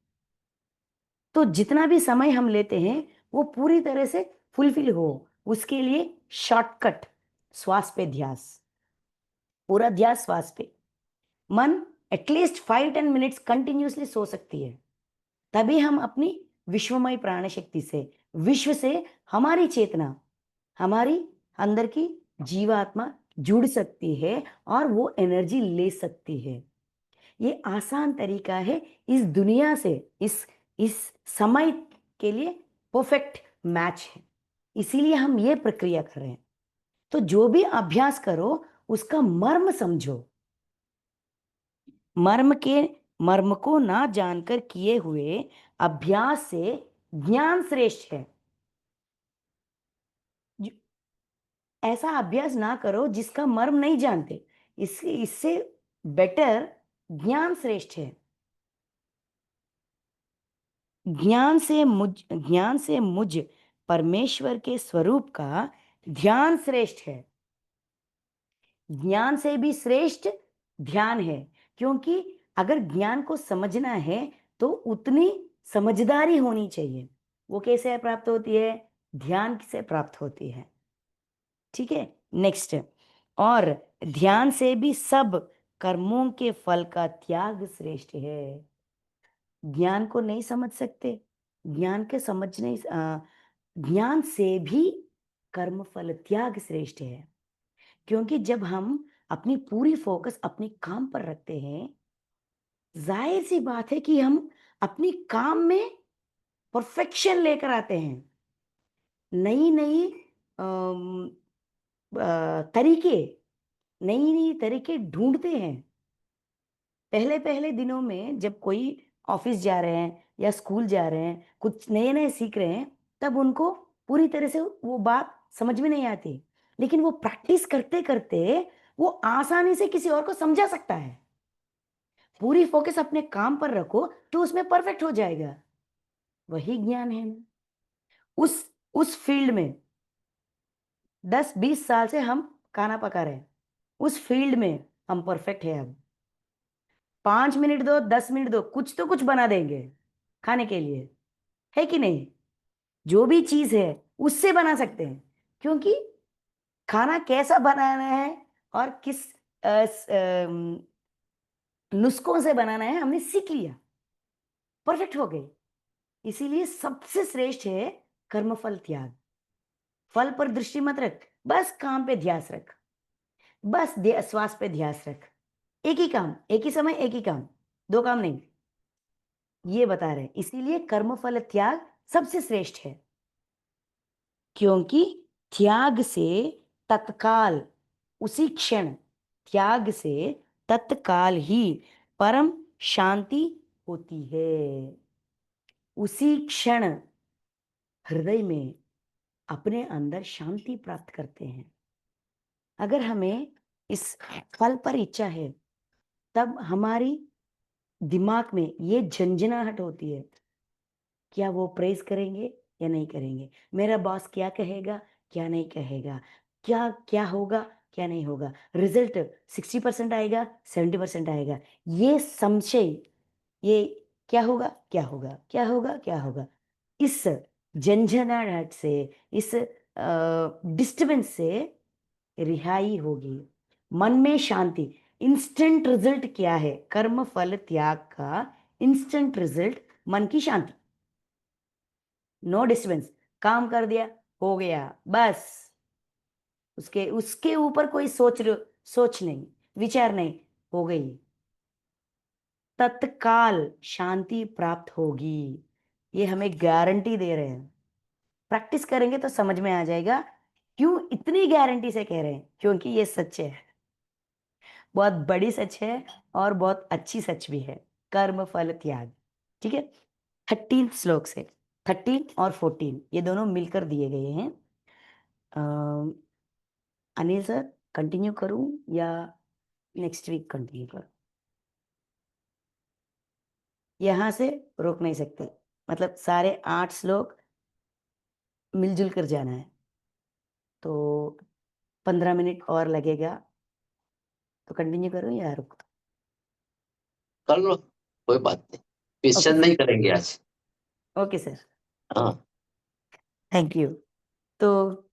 [SPEAKER 2] तो जितना भी समय हम लेते हैं, वो पूरी तरह से फुलफिल हो, उसके लिए शॉर्टकट श्वास पे ध्यास, पूरा ध्यास श्वास पे। मन एटलीस्ट 5-10 मिनट्स कंटिन्यूसली सो सकती है, तभी हम अपनी विश्वमय प्राण शक्ति से, विश्व से हमारी चेतना, हमारी अंदर की जीवात्मा जुड़ सकती है और वो एनर्जी ले सकती है। ये आसान तरीका है इस दुनिया से, इस समय के लिए परफेक्ट मैच है, इसीलिए हम ये प्रक्रिया कर रहे हैं। तो जो भी अभ्यास करो उसका मर्म समझो। मर्म को ना जानकर किए हुए अभ्यास से ज्ञान श्रेष्ठ है। ऐसा अभ्यास ना करो जिसका मर्म नहीं जानते, इससे बेटर ज्ञान श्रेष्ठ है। ज्ञान से मुझ परमेश्वर के स्वरूप का ध्यान श्रेष्ठ है। ज्ञान से भी श्रेष्ठ ध्यान है, क्योंकि अगर ज्ञान को समझना है तो उतनी समझदारी होनी चाहिए। वो कैसे प्राप्त होती है? ध्यान से प्राप्त होती है। ठीक है, नेक्स्ट। और ध्यान से भी सब कर्मों के फल का त्याग श्रेष्ठ है। ज्ञान को नहीं समझ सकते, ज्ञान के समझने ज्ञान से भी कर्म फल त्याग श्रेष्ठ है। क्योंकि जब हम अपनी पूरी फोकस अपने काम पर रखते हैं, जाहिर सी बात है कि हम अपनी काम में परफेक्शन लेकर आते हैं। नई नई तरीके, नई नई तरीके ढूंढते हैं। पहले पहले दिनों में जब कोई ऑफिस जा रहे हैं या स्कूल जा रहे हैं, कुछ नए नए सीख रहे हैं, तब उनको पूरी तरह से वो बात समझ में नहीं आती, लेकिन वो प्रैक्टिस करते करते वो आसानी से किसी और को समझा सकता है। पूरी फोकस अपने काम पर रखो तो उसमें परफेक्ट हो जाएगा। वही ज्ञान है ना। उस उस फील्ड में 10-20 साल से हम खाना पका रहे हैं, उस फील्ड में हम परफेक्ट है। अब 5 मिनट दो, 10 मिनट दो, कुछ बना देंगे खाने के लिए, है कि नहीं? जो भी चीज है उससे बना सकते हैं, क्योंकि खाना कैसा बनाना है और किस नुस्खों से बनाना है हमने सीख लिया, परफेक्ट हो गए। इसीलिए सबसे श्रेष्ठ है कर्मफल त्याग। फल पर दृष्टि मत रख, बस काम पे ध्यान रख, बस श्वास पे ध्यान रख। एक ही काम, एक ही समय, एक ही काम, दो काम नहीं, ये बता रहे हैं। इसीलिए कर्मफल त्याग सबसे श्रेष्ठ है, क्योंकि त्याग से तत्काल, उसी क्षण, त्याग से तत्काल ही परम शांति होती है। उसी क्षण हृदय में अपने अंदर शांति प्राप्त करते हैं। अगर हमें इस फल पर इच्छा है, तब हमारी दिमाग में ये झंझनाहट होती है, क्या वो प्रेज करेंगे या नहीं करेंगे, मेरा बॉस क्या कहेगा क्या नहीं कहेगा, क्या क्या होगा क्या नहीं होगा, रिजल्ट 60% आएगा 70% आएगा, ये संशय, ये क्या होगा क्या होगा क्या होगा क्या होगा, इस झंझनाहट से, इस डिस्टर्बेंस से रिहाई होगी, मन में शांति। इंस्टेंट रिजल्ट क्या है कर्म फल त्याग का? इंस्टेंट रिजल्ट मन की शांति, नो डिस्टर्बेंस, काम कर दिया, हो गया, बस। उसके उसके ऊपर कोई सोच नहीं, विचार नहीं, हो गई, तत्काल शांति प्राप्त होगी। ये हमें गारंटी दे रहे हैं। प्रैक्टिस करेंगे तो समझ में आ जाएगा क्यों इतनी गारंटी से कह रहे हैं, क्योंकि ये सच है, बहुत बड़ी सच है और बहुत अच्छी सच भी है। कर्म फल त्याग, ठीक है। 13 श्लोक से, 13 और 14 ये दोनों मिलकर दिए गए हैं। अनिल सर, कंटिन्यू करूं या नेक्स्ट वीक कंटिन्यू करूं? यहां से रोक नहीं सकते, मतलब सारे 8 श्लोक मिलजुल कर जाना है, तो 15 मिनट और लगेगा, तो कंटिन्यू करूं या रुक?
[SPEAKER 1] कर लो, कोई बात नहीं,
[SPEAKER 2] ओके
[SPEAKER 1] क्वेश्चन
[SPEAKER 2] सर।
[SPEAKER 1] नहीं करेंगे आज।
[SPEAKER 2] ओके सर,
[SPEAKER 1] हाँ,
[SPEAKER 2] थैंक यू। तो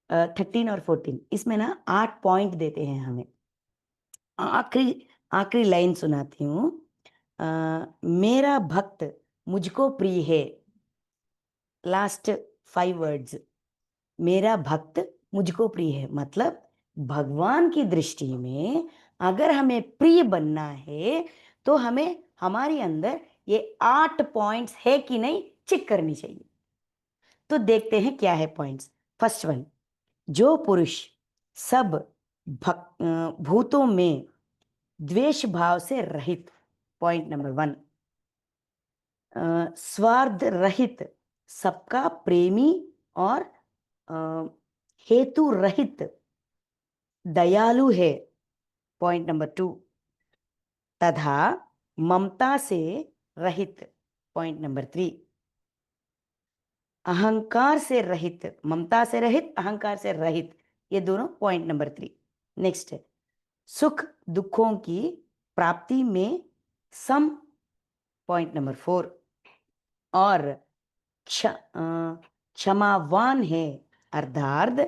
[SPEAKER 2] 13 और 14 इसमें ना 8 पॉइंट देते हैं हमें। आखिरी आखिरी लाइन सुनाती हूँ। अ, मेरा भक्त मुझको प्रिय है, लास्ट 5 वर्ड्स, मेरा भक्त मुझको प्रिय है, मतलब भगवान की दृष्टि में अगर हमें प्रिय बनना है तो हमें हमारे अंदर ये 8 पॉइंट्स है कि नहीं चेक करनी चाहिए। तो देखते हैं क्या है पॉइंट्स। फर्स्ट वन, जो पुरुष सब भूतों में द्वेष भाव से रहित, पॉइंट नंबर 1। स्वार्थ रहित, सबका प्रेमी और हेतु रहित दयालु है, पॉइंट नंबर 2। तथा ममता से रहित, पॉइंट नंबर 3। अहंकार से रहित, ममता से रहित, अहंकार से रहित, ये दोनों पॉइंट नंबर 3। नेक्स्ट है सुख दुखों की प्राप्ति में सम, पॉइंट नंबर 4। और क्षमावान है, अर्थात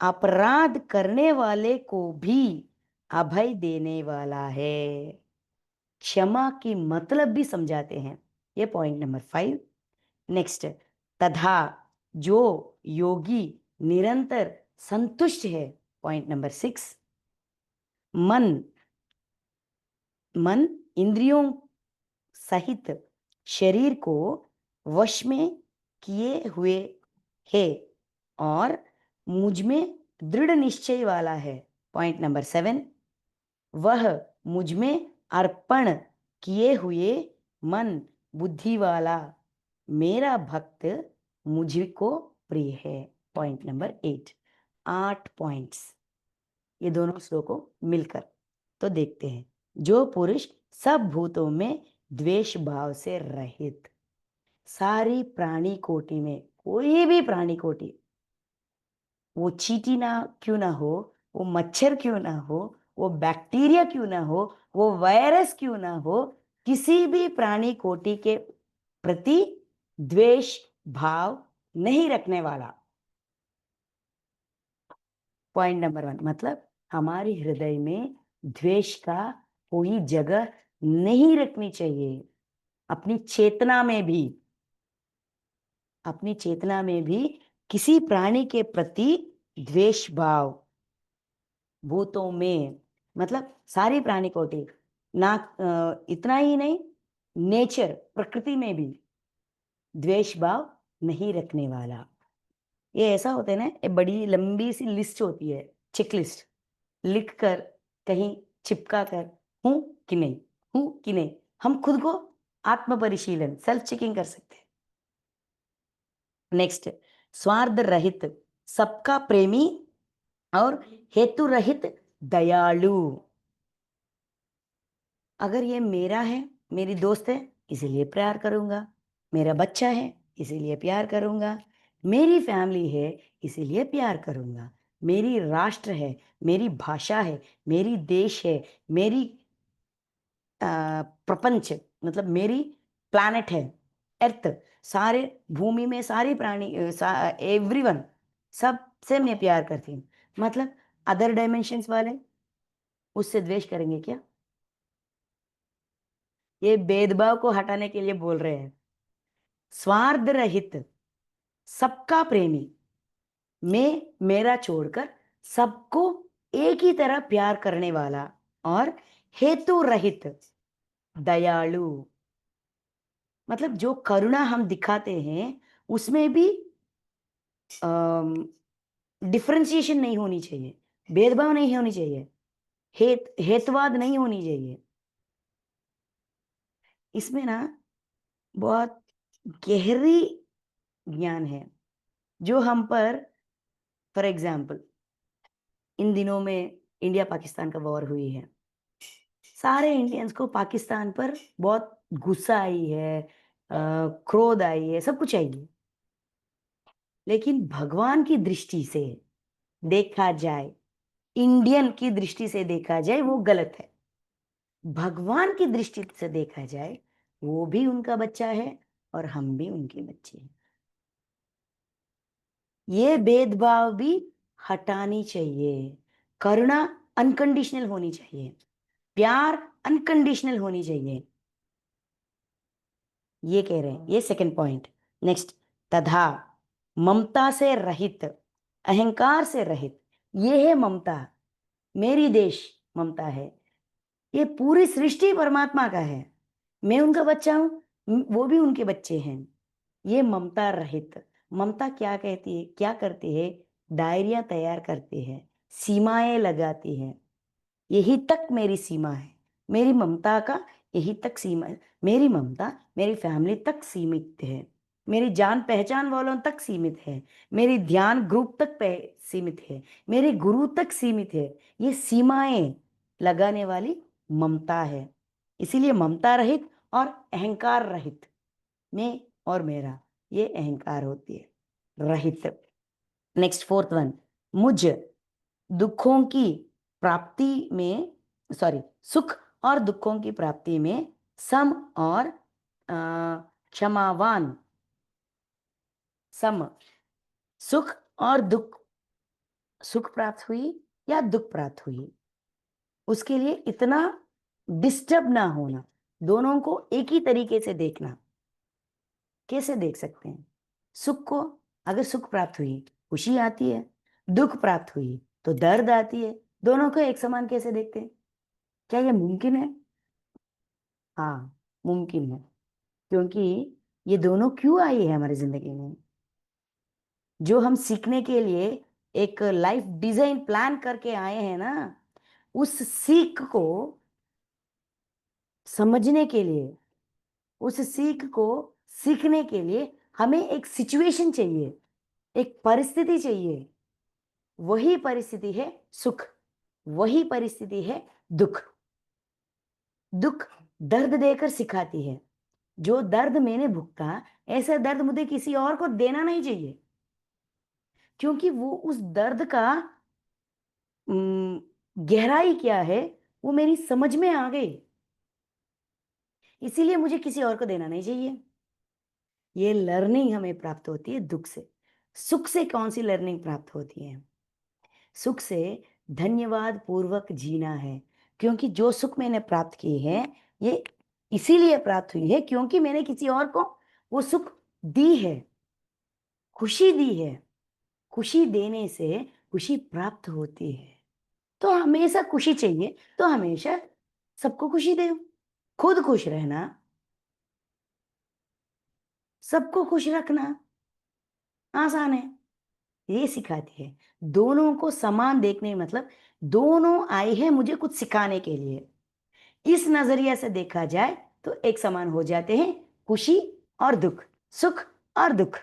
[SPEAKER 2] अपराध करने वाले को भी अभय देने वाला है। क्षमा की मतलब भी समझाते हैं, ये पॉइंट नंबर 5। नेक्स्ट, तथा जो योगी निरंतर संतुष्ट है, पॉइंट नंबर 6। मन मन इंद्रियों सहित शरीर को वश में किए हुए है और मुझ में दृढ़ निश्चय वाला है, पॉइंट नंबर 7। वह मुझ में अर्पण किए हुए मन बुद्धि वाला मेरा भक्त मुझको प्रिय है, पॉइंट नंबर 8। 8 पॉइंट्स, ये दोनों श्लोकों मिलकर। तो देखते हैं, जो पुरुष सब भूतों में द्वेष भाव से रहित, सारी प्राणी कोटि में कोई भी प्राणी कोटि, वो चींटी ना क्यों ना हो, वो मच्छर क्यों ना हो, वो बैक्टीरिया क्यों ना हो, वो वायरस क्यों ना हो, किसी भी प्राणी कोटि के प्रति द्वेष भाव नहीं रखने वाला, पॉइंट नंबर 1। मतलब हमारे हृदय में द्वेष का कोई जगह नहीं रखनी चाहिए। अपनी चेतना में भी, अपनी चेतना में भी किसी प्राणी के प्रति द्वेष भाव, भूतों में मतलब सारी प्राणी कोटि ना, इतना ही नहीं, नेचर प्रकृति में भी द्वेष भाव नहीं रखने वाला। ये ऐसा होता है ना, एक बड़ी लंबी सी लिस्ट होती है, चेक लिस्ट, लिख कर कहीं चिपका कर, हूं कि नहीं, हूं कि नहीं, हम खुद को आत्म परिशीलन, सेल्फ चेकिंग कर सकते हैं। नेक्स्ट, स्वार्थ रहित, सबका प्रेमी और हेतु रहित दयालु। अगर ये मेरा है, मेरी दोस्त है, इसीलिए प्यार करूंगा। मेरा बच्चा है, इसीलिए प्यार करूंगा। मेरी फैमिली है, इसीलिए प्यार करूंगा। मेरी राष्ट्र है, मेरी भाषा है, मेरी देश है, मेरी प्रपंच मतलब मेरी प्लैनेट है, अर्थ, सारे भूमि में सारी प्राणी, एवरीवन, सबसे मैं प्यार करती हूँ। मतलब अदर डायमेंशंस वाले उससे द्वेष करेंगे क्या? ये भेदभाव को हटाने के लिए बोल रहे हैं। स्वार्थ रहित, सबका प्रेमी, मैं मेरा छोड़कर सबको एक ही तरह प्यार करने वाला, और हेतु रहित दयालु, मतलब जो करुणा हम दिखाते हैं उसमें भी डिफरेंशिएशन नहीं होनी चाहिए, भेदभाव नहीं होनी चाहिए, हेतुवाद नहीं होनी चाहिए। इसमें ना बहुत गहरी ज्ञान है जो हम पर, फॉर एग्जाम्पल इन दिनों में इंडिया पाकिस्तान का वॉर हुई है, सारे इंडियंस को पाकिस्तान पर बहुत गुस्सा आई है, क्रोध आई है, सब कुछ आई है। लेकिन भगवान की दृष्टि से देखा जाए, इंडियन की दृष्टि से देखा जाए वो गलत है। भगवान की दृष्टि से देखा जाए वो भी उनका बच्चा है और हम भी उनके बच्चे हैं। ये भेदभाव भी हटानी चाहिए। करुणा अनकंडीशनल होनी चाहिए, प्यार अनकंडीशनल होनी चाहिए, ये कह रहे हैं। ये सेकंड पॉइंट। नेक्स्ट, तथा ममता से रहित, अहंकार से रहित, ये है ममता, मेरी देश ममता है। ये पूरी सृष्टि परमात्मा का है, मैं उनका बच्चा हूं, वो भी उनके बच्चे हैं। ये ममता रहित। ममता क्या कहती है, क्या करती है? डायरिया तैयार करती है, सीमाएं लगाती है। यही तक मेरी सीमा है, मेरी ममता का यही तक सीमा है। मेरी ममता मेरी फैमिली तक सीमित है, मेरी जान पहचान वालों तक सीमित है, मेरी ध्यान ग्रुप तक सीमित है, मेरे गुरु तक सीमित है। ये सीमाएं लगाने वाली ममता है। इसीलिए ममता रहित और अहंकार रहित, मैं और मेरा, ये अहंकार होती है रहित। नेक्स्ट फोर्थ वन, मुझ दुखों की प्राप्ति में, सॉरी, सुख और दुखों की प्राप्ति में सम और क्षमावान। सम, सुख और दुख, सुख प्राप्त हुई या दुख प्राप्त हुई, उसके लिए इतना डिस्टर्ब ना होना, दोनों को एक ही तरीके से देखना। कैसे देख सकते हैं? सुख को, अगर सुख प्राप्त हुई खुशी आती है, दुख प्राप्त हुई तो दर्द आती है, दोनों को एक समान कैसे देखते हैं? क्या ये मुमकिन है? हाँ, मुमकिन है। क्योंकि ये दोनों क्यों आई है हमारी जिंदगी में? जो हम सीखने के लिए एक लाइफ डिजाइन प्लान करके आए हैं ना, उस सीख को समझने के लिए, उस सीख को सीखने के लिए हमें एक सिचुएशन चाहिए, एक परिस्थिति चाहिए। वही परिस्थिति है सुख, वही परिस्थिति है दुख। दुख दर्द देकर सिखाती है। जो दर्द मैंने भुगता, ऐसा दर्द मुझे किसी और को देना नहीं चाहिए, क्योंकि वो उस दर्द का गहराई क्या है वो मेरी समझ में आ गई। इसीलिए मुझे किसी और को देना नहीं चाहिए। ये लर्निंग हमें प्राप्त होती है दुख से। सुख से कौन सी लर्निंग प्राप्त होती है? सुख से धन्यवाद पूर्वक जीना है, क्योंकि जो सुख मैंने प्राप्त की है, ये इसीलिए प्राप्त हुई है क्योंकि मैंने किसी और को वो सुख दी है, खुशी दी है। खुशी देने से खुशी प्राप्त होती है। तो हमेशा खुशी चाहिए, तो हमेशा सबको खुशी दे। खुद खुश रहना, सबको खुश रखना आसान है। ये सिखाती है। दोनों को समान देखने, मतलब दोनों आई है मुझे कुछ सिखाने के लिए। इस नजरिया से देखा जाए तो एक समान हो जाते हैं खुशी और दुख, सुख और दुख।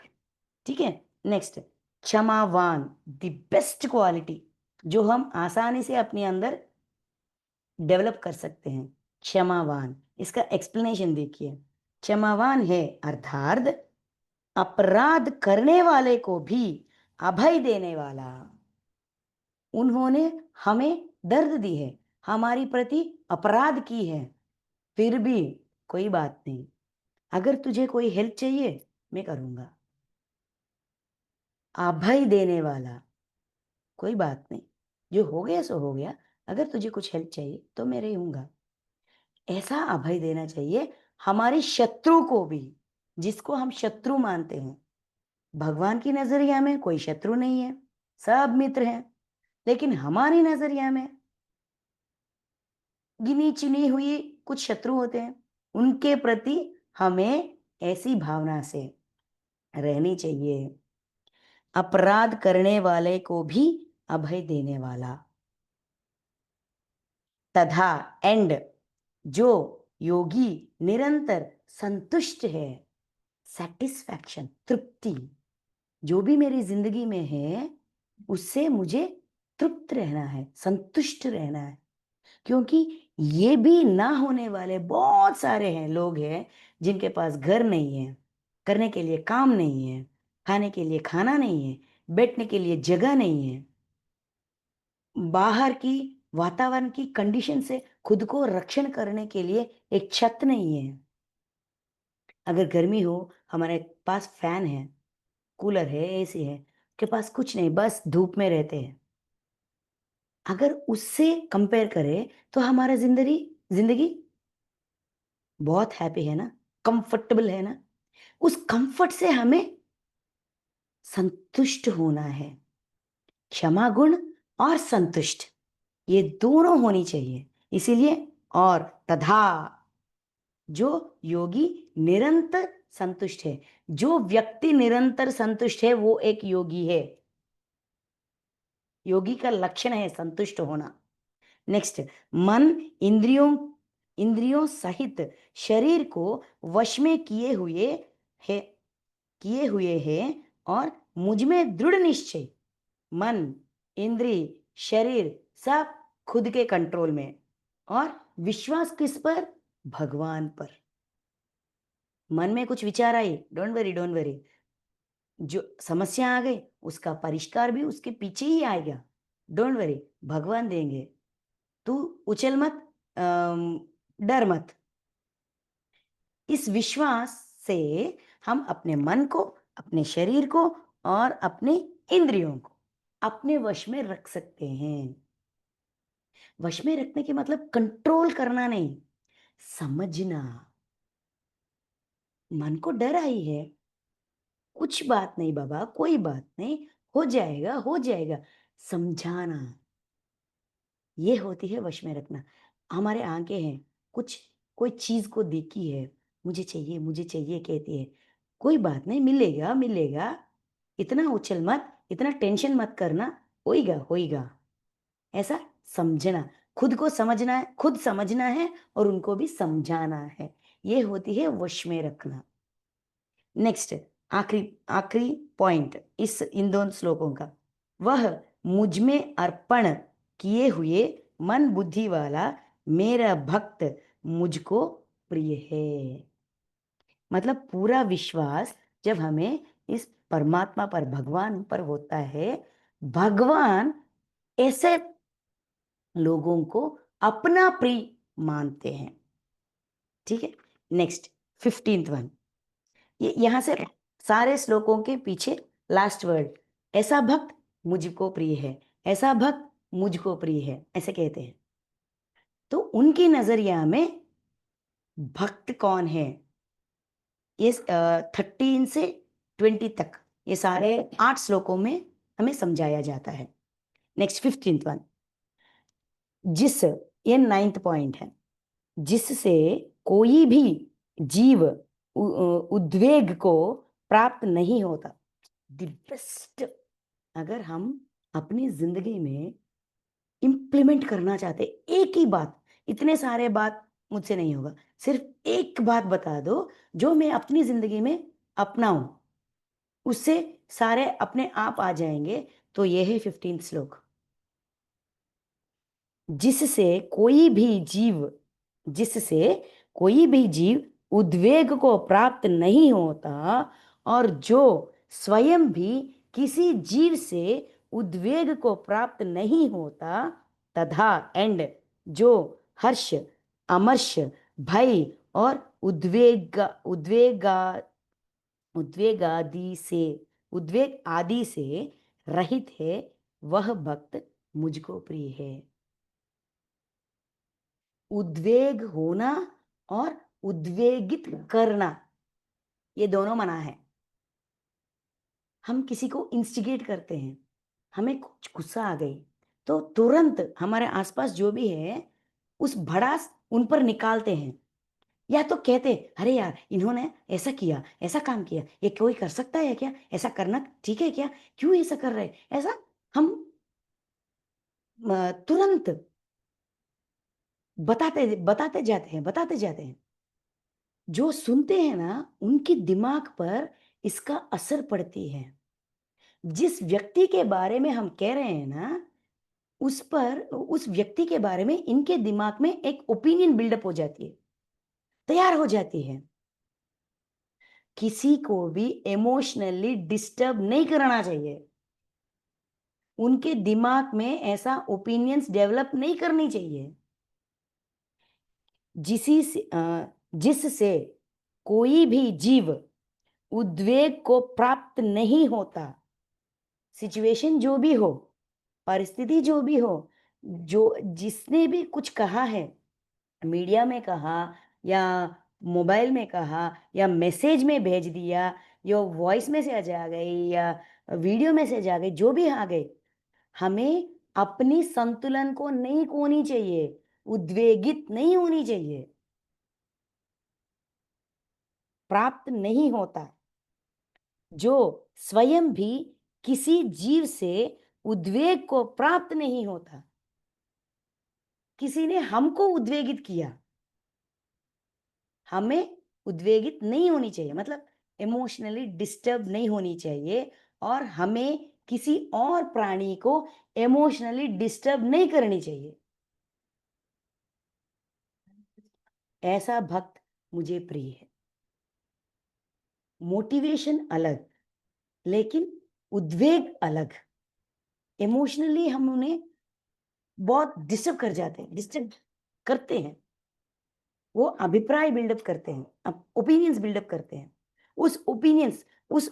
[SPEAKER 2] ठीक है। नेक्स्ट, क्षमावान, द बेस्ट क्वालिटी जो हम आसानी से अपने अंदर डेवलप कर सकते हैं। क्षमावान, इसका एक्सप्लेनेशन देखिए। क्षमावान है अर्थात अपराध करने वाले को भी अभय देने वाला। उन्होंने हमें दर्द दी है, हमारी प्रति अपराध की है, फिर भी कोई बात नहीं, अगर तुझे कोई हेल्प चाहिए मैं करूंगा। अभय देने वाला, कोई बात नहीं, जो हो गया सो हो गया, अगर तुझे कुछ हेल्प चाहिए तो मैं रहूंगा। ऐसा अभय देना चाहिए हमारे शत्रु को भी, जिसको हम शत्रु मानते हैं। भगवान की नजरिया में कोई शत्रु नहीं है, सब मित्र हैं। लेकिन हमारी नजरिया में गिनी चुनी हुई कुछ शत्रु होते हैं। उनके प्रति हमें ऐसी भावना से रहनी चाहिए। अपराध करने वाले को भी अभय देने वाला, तथा एंड जो योगी निरंतर संतुष्ट है, सेटिस्फैक्शन, तृप्ति, जो भी मेरी जिंदगी में है उससे मुझे तृप्त रहना है, संतुष्ट रहना है। क्योंकि ये भी ना होने वाले बहुत सारे हैं, लोग हैं जिनके पास घर नहीं है, करने के लिए काम नहीं है, खाने के लिए खाना नहीं है, बैठने के लिए जगह नहीं है, बाहर की वातावरण की कंडीशन से खुद को रक्षण करने के लिए एक छत नहीं है। अगर गर्मी हो, हमारे पास फैन है, कूलर है, एसी है, के पास कुछ नहीं, बस धूप में रहते हैं। अगर उससे कंपेयर करें तो हमारा जिंदगी जिंदगी बहुत हैप्पी है ना, कंफर्टेबल है ना। उस कंफर्ट से हमें संतुष्ट होना है। क्षमा गुण और संतुष्ट, ये दोनों होनी चाहिए। इसीलिए और तथा जो योगी निरंतर संतुष्ट है, जो व्यक्ति निरंतर संतुष्ट है वो एक योगी है। योगी का लक्षण है संतुष्ट होना। नेक्स्ट, मन इंद्रियों इंद्रियों सहित शरीर को वश में है किए हुए है और मुझ में दृढ़ निश्चय। मन, इंद्रिय, शरीर सब खुद के कंट्रोल में, और विश्वास किस पर? भगवान पर। मन में कुछ विचार आई, डोंट वरी डोंट वरी, जो समस्या आ गई उसका परिष्कार भी उसके पीछे ही आएगा। डोंट वरी, भगवान देंगे। तू उछल मत, डर मत। इस विश्वास से हम अपने मन को, अपने शरीर को और अपने इंद्रियों को अपने वश में रख सकते हैं। वश में रखने के मतलब कंट्रोल करना नहीं, समझना। मन को डर आई है, कुछ बात नहीं बाबा, कोई बात नहीं, हो जाएगा हो जाएगा, समझाना। ये होती है वश में रखना। हमारे आंखें हैं, कुछ कोई चीज को देखी है, मुझे चाहिए कहती है, कोई बात नहीं, मिलेगा मिलेगा, इतना उछल मत, इतना टेंशन मत करना, होइगा होइगा। ऐसा समझना, खुद को समझना है, खुद समझना है और उनको भी समझाना है। ये होती है वश में रखना। नेक्स्ट, आखिरी आखिरी पॉइंट इन दोनों श्लोकों का, वह मुझ में अर्पण किए हुए मन बुद्धि वाला मेरा भक्त मुझको प्रिय है। मतलब पूरा विश्वास जब हमें इस परमात्मा पर, भगवान पर होता है, भगवान ऐसे लोगों को अपना प्रिय मानते हैं। ठीक है, नेक्स्ट 15th वन, ये यहां से सारे श्लोकों के पीछे लास्ट वर्ड, ऐसा भक्त मुझको प्रिय है, ऐसा भक्त मुझको प्रिय है, ऐसे कहते हैं। तो उनकी नजरिया में भक्त कौन है, ये 13 से 20 तक ये सारे 8 श्लोकों में हमें समझाया जाता है। नेक्स्ट 15th वन, ये 9th पॉइंट है, जिससे कोई भी जीव उद्वेग को प्राप्त नहीं होता। द बेस्ट, अगर हम अपनी जिंदगी में इंप्लीमेंट करना चाहते, एक ही बात, इतने सारे बात मुझसे नहीं होगा, सिर्फ एक बात बता दो जो मैं अपनी जिंदगी में अपनाऊं, उससे सारे अपने आप आ जाएंगे। तो यह है 15th श्लोक, जिससे कोई भी जीव जिससे कोई भी जीव उद्वेग को प्राप्त नहीं होता और जो स्वयं भी किसी जीव से उद्वेग को प्राप्त नहीं होता, तथा एंड जो हर्ष, अमर्ष, भय और उद्वेगादि से उद्वेग आदि से रहित है, वह भक्त मुझको प्रिय है। उद्वेग होना और उद्वेगित करना, ये दोनों मना है। हम किसी को इंस्टिगेट करते हैं, हमें कुछ गुस्सा आ गई तो तुरंत हमारे आसपास जो भी है उस भड़ास उन पर निकालते हैं, या तो कहते अरे यार इन्होंने ऐसा किया, ऐसा काम किया, ये कोई कर सकता है क्या, ऐसा करना ठीक है क्या, क्यों ऐसा कर रहे हैं, ऐसा हम तुरंत बताते जाते हैं। जो सुनते हैं ना उनके दिमाग पर इसका असर पड़ती है। जिस व्यक्ति के बारे में हम कह रहे हैं ना, उस व्यक्ति के बारे में इनके दिमाग में एक ओपिनियन बिल्डअप हो जाती है, तैयार हो जाती है। किसी को भी इमोशनली डिस्टर्ब नहीं करना चाहिए, उनके दिमाग में ऐसा ओपिनियंस डेवलप नहीं करनी चाहिए। जिससे कोई भी जीव उद्वेग को प्राप्त नहीं होता, सिचुएशन जो भी हो, परिस्थिति जो भी हो, जो जिसने भी कुछ कहा है, मीडिया में कहा या मोबाइल में कहा या मैसेज में भेज दिया या वॉइस मैसेज आ गई या वीडियो मैसेज आ गई, जो भी आ गई, हमें अपनी संतुलन को नहीं खोनी चाहिए। उद्वेगित नहीं होनी चाहिए, प्राप्त नहीं होता। जो स्वयं भी किसी जीव से उद्वेग को प्राप्त नहीं होता, किसी ने हमको उद्वेगित किया, हमें उद्वेगित नहीं होनी चाहिए, मतलब इमोशनली डिस्टर्ब नहीं होनी चाहिए, और हमें किसी और प्राणी को इमोशनली डिस्टर्ब नहीं करनी चाहिए। ऐसा भक्त मुझे प्रिय है। मोटिवेशन अलग, लेकिन उद्वेग अलग। इमोशनली हम उन्हें बहुत डिस्टर्ब कर जाते हैं, डिस्टर्ब करते हैं, वो अभिप्राय बिल्डअप करते हैं, ओपिनियंस बिल्डअप करते हैं, उस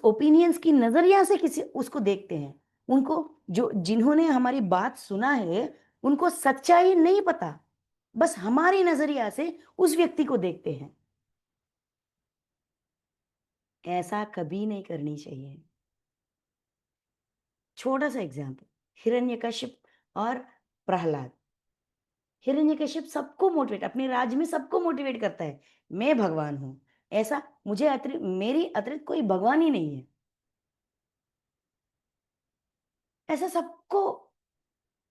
[SPEAKER 2] ओपिनियंस की नजरिया से किसी उसको देखते हैं। उनको, जो जिन्होंने हमारी बात सुना है, उनको सच्चाई नहीं पता, बस हमारी नजरिया से उस व्यक्ति को देखते हैं। ऐसा कभी नहीं करनी चाहिए। छोटा सा एग्जाम्पल, हिरण्यकशिप और प्रहलाद। हिरण्यकशिप सबको मोटिवेट, अपने राज्य में सबको मोटिवेट करता है, मैं भगवान हूं, ऐसा मुझे अतिरिक्त, मेरी अतिरिक्त कोई भगवान ही नहीं है, ऐसा सबको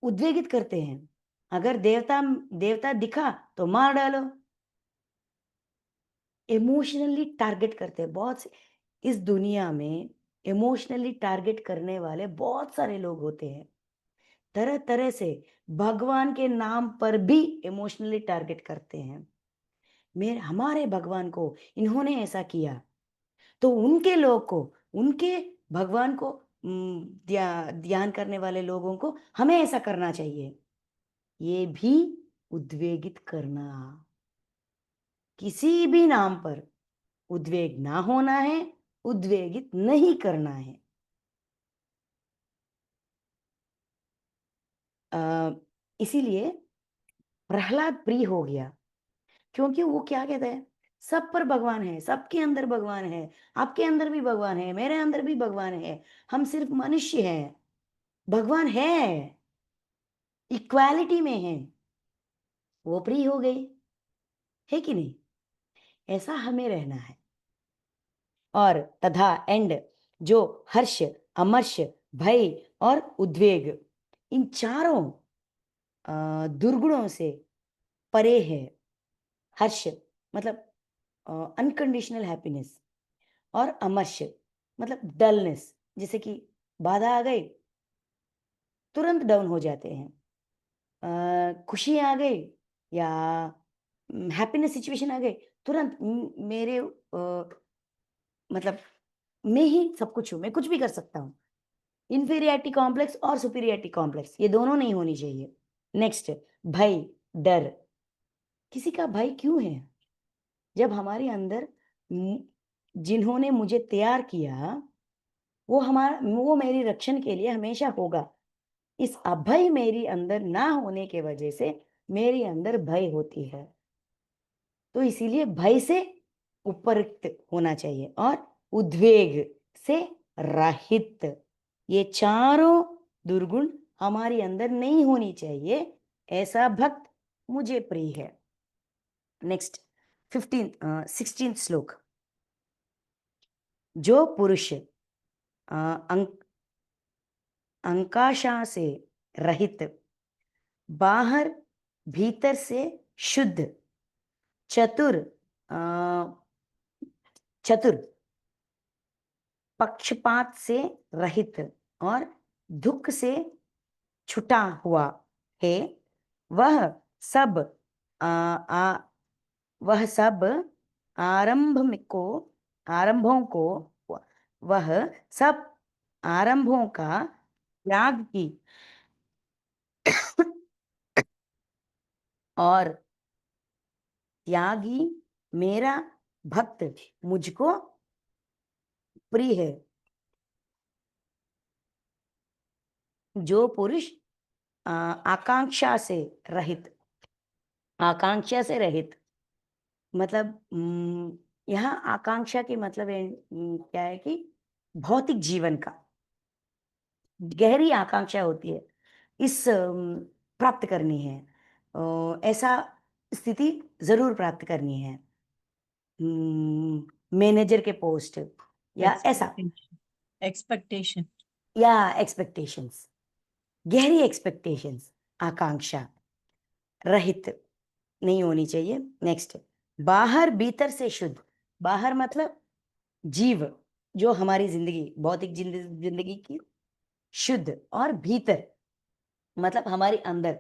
[SPEAKER 2] उद्वेगित करते हैं। अगर देवता देवता दिखा तो मार डालो। इमोशनली टारगेट करते हैं बहुत से, इस दुनिया में इमोशनली टारगेट करने वाले बहुत सारे लोग होते हैं, तरह तरह से भगवान के नाम पर भी इमोशनली टारगेट करते हैं। मेरे हमारे भगवान को इन्होंने ऐसा किया, तो उनके लोग को, उनके भगवान को ध्यान करने वाले लोगों को हमें ऐसा करना चाहिए। ये भी उद्वेगित करना। किसी भी नाम पर उद्वेग ना होना है, उद्वेगित नहीं करना है। इसीलिए प्रहलाद प्रिय हो गया, क्योंकि वो क्या कहता है, सब पर भगवान है, सबके अंदर भगवान है, आपके अंदर भी भगवान है, मेरे अंदर भी भगवान है, हम सिर्फ मनुष्य हैं, भगवान है, इक्वालिटी में है। वो प्रिय हो गई, है कि नहीं? ऐसा हमें रहना है। और तथा एंड, जो हर्ष, अमर्ष, भय और उद्वेग, इन चारों दुर्गुणों से परे है। हर्ष मतलब अनकंडीशनल हैप्पीनेस, और अमर्ष मतलब डलनेस, जैसे कि बाधा आ गई तुरंत डाउन हो जाते हैं, खुशी आ गई या हैप्पीनेस सिचुएशन आ गई, तुरंत मेरे मतलब मैं ही सब कुछ हूं, मैं कुछ भी कर सकता हूँ। इंफीरियरिटी कॉम्प्लेक्स और सुपीरियरिटी कॉम्प्लेक्स, ये दोनों नहीं होनी चाहिए। नेक्स्ट, भय, डर। किसी का भय क्यों है? जब हमारे अंदर जिन्होंने मुझे तैयार किया, वो मेरी रक्षण के लिए हमेशा होगा। इस अभय मेरी अंदर ना होने के वजह से मेरी अंदर भय होती है, तो इसीलिए भय से उपरक्त होना चाहिए, और उद्वेग से रहित। ये चारों दुर्गुण हमारे अंदर नहीं होनी चाहिए। ऐसा भक्त मुझे प्रिय है। नेक्स्ट 16 श्लोक। जो पुरुष अंकाशा से रहित, बाहर भीतर से शुद्ध, चतुर अ, चतुर, पक्षपात से रहित और दुख से छुटा हुआ है, वह सब आ, आ, वह सब आरंभों को वह सब आरंभों का त्याग की और त्यागी मेरा भक्त मुझको प्रिय है। जो पुरुष आकांक्षा से रहित, आकांक्षा से रहित मतलब यहाँ आकांक्षा के मतलब क्या है कि भौतिक जीवन का गहरी आकांक्षा होती है, इस प्राप्त करनी है, ऐसा स्थिति जरूर प्राप्त करनी है। मैनेजर के पोस्ट या ऐसा,
[SPEAKER 3] एक्सपेक्टेशन
[SPEAKER 2] या एक्सपेक्टेशंस, गहरी एक्सपेक्टेशंस, आकांक्षा रहित नहीं होनी चाहिए। नेक्स्ट, बाहर भीतर से शुद्ध। बाहर मतलब जीव, जो हमारी जिंदगी, भौतिक जिंदगी की शुद्ध, और भीतर मतलब हमारी अंदर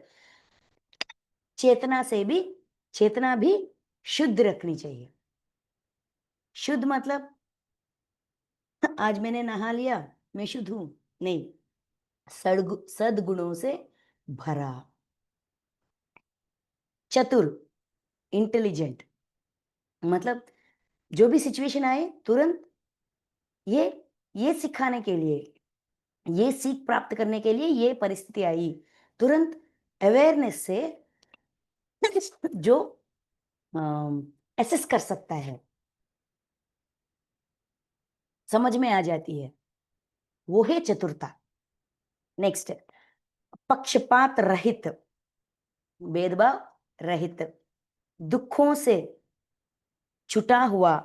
[SPEAKER 2] चेतना भी शुद्ध रखनी चाहिए। शुद्ध मतलब आज मैंने नहा लिया मैं शुद्ध हूं, नहीं, सद्गुणों से भरा। चतुर, इंटेलिजेंट, मतलब जो भी सिचुएशन आए तुरंत ये सिखाने के लिए, ये सीख प्राप्त करने के लिए ये परिस्थिति आई, तुरंत अवेयरनेस से जो एसेस कर सकता है, समझ में आ जाती है, वो है चतुरता। नेक्स्ट, पक्षपात रहित, भेदभाव रहित, दुखों से छुटा हुआ।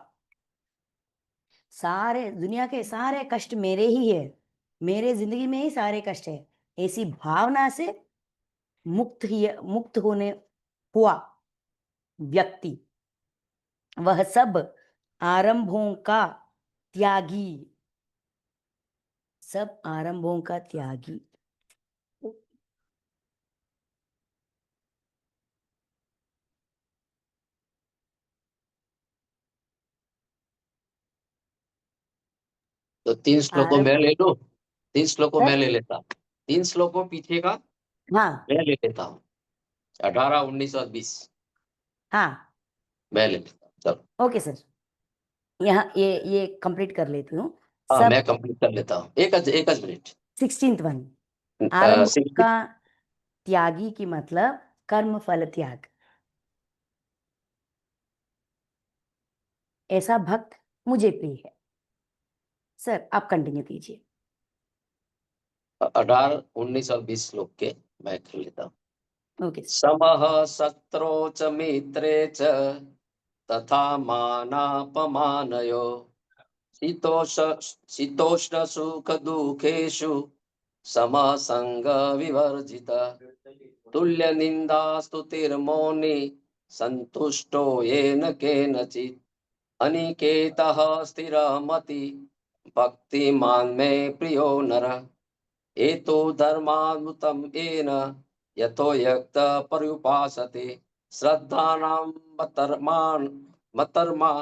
[SPEAKER 2] सारे दुनिया के सारे कष्ट मेरे ही है, मेरे जिंदगी में ही सारे कष्ट है, ऐसी भावना से मुक्त होने हुआ व्यक्ति, वह सब आरंभों का त्यागी, सब आरंभों का त्यागी।
[SPEAKER 1] तो 3 श्लोकों
[SPEAKER 2] आरंभ,
[SPEAKER 1] मैं ले लूं, 3 श्लोकों मैं
[SPEAKER 2] सर,
[SPEAKER 1] ले लेता हूं, 3 श्लोकों पीछे का
[SPEAKER 2] हाँ
[SPEAKER 1] मैं ले लेता हूँ, 18, 19 और 20
[SPEAKER 2] हाँ,
[SPEAKER 1] मैं ले लेता हूँ। चलो,
[SPEAKER 2] ओके सर, यहाँ ये कंप्लीट कर लेती हूँ।
[SPEAKER 1] हाँ
[SPEAKER 2] सब
[SPEAKER 1] मैं कंप्लीट कर लेता हूँ, एक मिनट।
[SPEAKER 2] 16th वन, आरंभ
[SPEAKER 1] सिक्सटी,
[SPEAKER 2] का त्यागी की मतलब कर्म फल त्याग। ऐसा भक्त मुझे प्रिय है। सर आप कंटिन्यू कीजिए।
[SPEAKER 1] 18, 19 और 20 श्लोक के मैं कर लेता हूँ।
[SPEAKER 2] Okay sir.
[SPEAKER 1] समः शत्रौ च मित्रे च तथा मानापमानयो शीतोष्ण सुख दुखेषु समः संग विवर्जित तुल्य निंदा स्तुतिर्मौनि संतुष्टो येन केनचित् अनिकेतः स्थिरमति भक्तिमान् मे प्रियो नरः एतो धर्मामृतं येन यतो यक्त पर्युपासते श्रद्धानां मतर्मा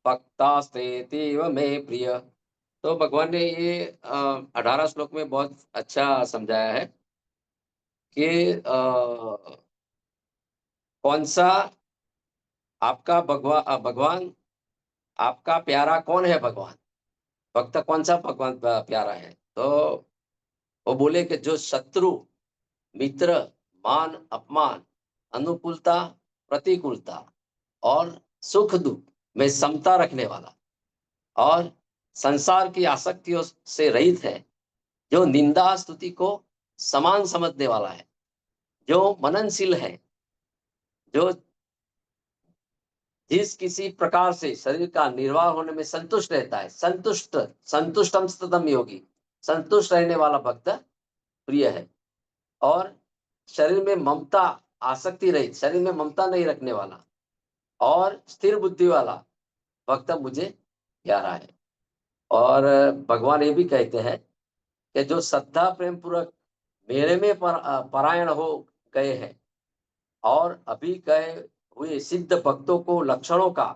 [SPEAKER 1] भक्तास्तेतीव मे प्रिय। तो भगवान ने ये 18 श्लोक में बहुत अच्छा समझाया है कि कौन सा आपका भगवान आपका प्यारा कौन है, भगवान भक्त कौन सा भगवान प्यारा है। तो वो बोले कि जो शत्रु मित्र मान अपमान अनुकूलता प्रतिकूलता और सुख दुख में समता रखने वाला और संसार की आसक्तियों से रहित है, जो निंदा स्तुति को समान समझने वाला है, जो मननशील है, जो जिस किसी प्रकार से शरीर का निर्वाह होने में संतुष्ट रहता है, संतुष्टम सततम योगी, संतुष्ट रहने वाला भक्त प्रिय है। और शरीर में ममता आसक्ति रहित, शरीर में ममता नहीं रखने वाला और स्थिर बुद्धि वाला भक्त मुझे प्यारा है। और भगवान ये भी कहते हैं कि जो श्रद्धा प्रेम पूर्वक मेरे में परायण हो गए हैं और अभी गए हुए सिद्ध भक्तों को लक्षणों का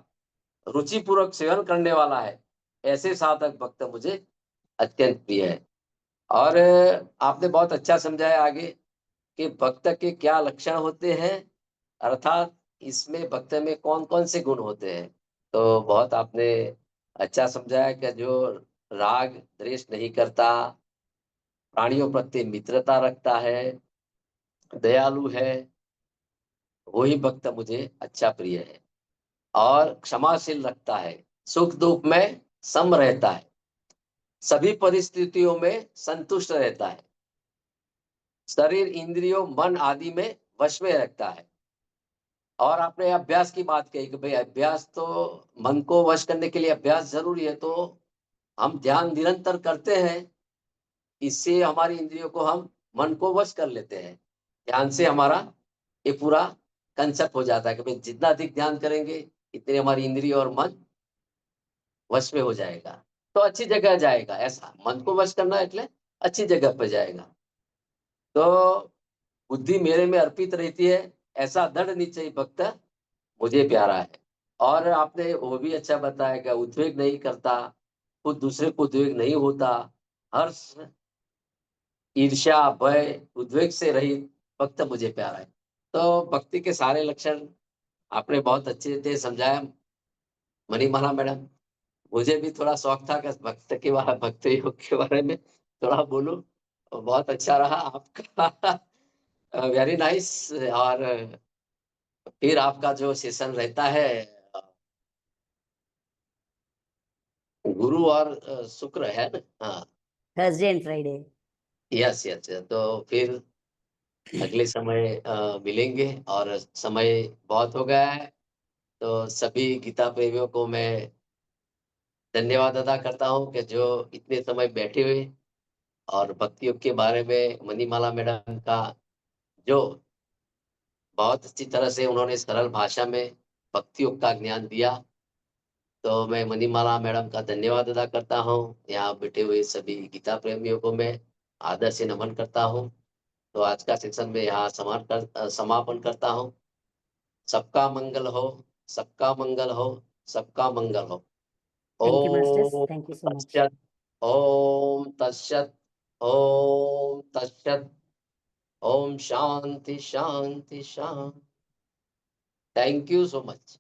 [SPEAKER 1] रुचिपूर्वक सेवन करने वाला है, ऐसे साधक भक्त मुझे अत्यंत प्रिय है। और आपने बहुत अच्छा समझाया आगे कि भक्त के क्या लक्षण होते हैं, अर्थात इसमें भक्त में कौन कौन से गुण होते हैं। तो बहुत आपने अच्छा समझाया कि जो राग द्वेष नहीं करता, प्राणियों प्रति मित्रता रखता है, दयालु है, वही भक्त मुझे अच्छा प्रिय है। और क्षमाशील रखता है, सुख दुख में सम रहता है, सभी परिस्थितियों में संतुष्ट रहता है, शरीर इंद्रियों मन आदि में वश में रखता है। और आपने अभ्यास की बात कही कि भाई अभ्यास तो मन को वश करने के लिए अभ्यास ज़रूरी है, तो हम ध्यान निरंतर करते हैं, इससे हमारी इंद्रियों को हम मन को वश कर लेते हैं। ध्यान से हमारा ये पूरा कंसेप्ट हो जाता है कि भाई जितना अधिक ध्यान करेंगे, इतनी हमारी इंद्रिय और मन वश में हो जाएगा, तो अच्छी जगह जाएगा। ऐसा मन को वश करना એટલે अच्छी जगह पे जाएगा। तो बुद्धि मेरे में अर्पित रहती है, ऐसा दृढ़ निश्चयी भक्त मुझे प्यारा है। और आपने वो भी अच्छा बताया कि उद्वेग नहीं करता, खुद दूसरे को उद्वेग नहीं होता, हर्ष, ईर्ष्या, भय, उद्वेग से रहित भक्त मुझे प्यारा है। तो भक्ति के सारे लक्षण आपने बहुत अच्छे से समझाया मणिमाला मैडम। मुझे भी थोड़ा शौक था कि भक्त योग के बारे में थोड़ा बोलूं, और बहुत अच्छा रहा आपका। Very nice. और फिर आपका जो सेशन रहता है गुरु और शुक्र है ना? हाँ,
[SPEAKER 2] Thursday and Friday.
[SPEAKER 1] Yes yes. तो फिर अगले समय मिलेंगे, और समय बहुत हो गया है, तो सभी गीता प्रेमियों को मैं धन्यवाद अदा करता हूँ कि जो इतने समय बैठे हुए और भक्ति योग के बारे में मणिमाला मैडम का जो बहुत अच्छी तरह से उन्होंने सरल भाषा में भक्ति योग का ज्ञान दिया, तो मैं मणिमाला मैडम का धन्यवाद अदा करता हूँ। यहाँ बैठे हुए सभी गीता प्रेमियों को मैं आदर से नमन करता हूँ। तो आज का सेशन में यहाँ समापन करता हूँ। सबका मंगल हो, सबका मंगल हो, सबका मंगल हो।
[SPEAKER 2] थैंक यू मास्टर्स,
[SPEAKER 1] ओम
[SPEAKER 2] थैंक यू सो मच।
[SPEAKER 1] तत्सत, ओम तत्सत, ओम तत्सत, ओम शांति शांति शांति। Thank you so much.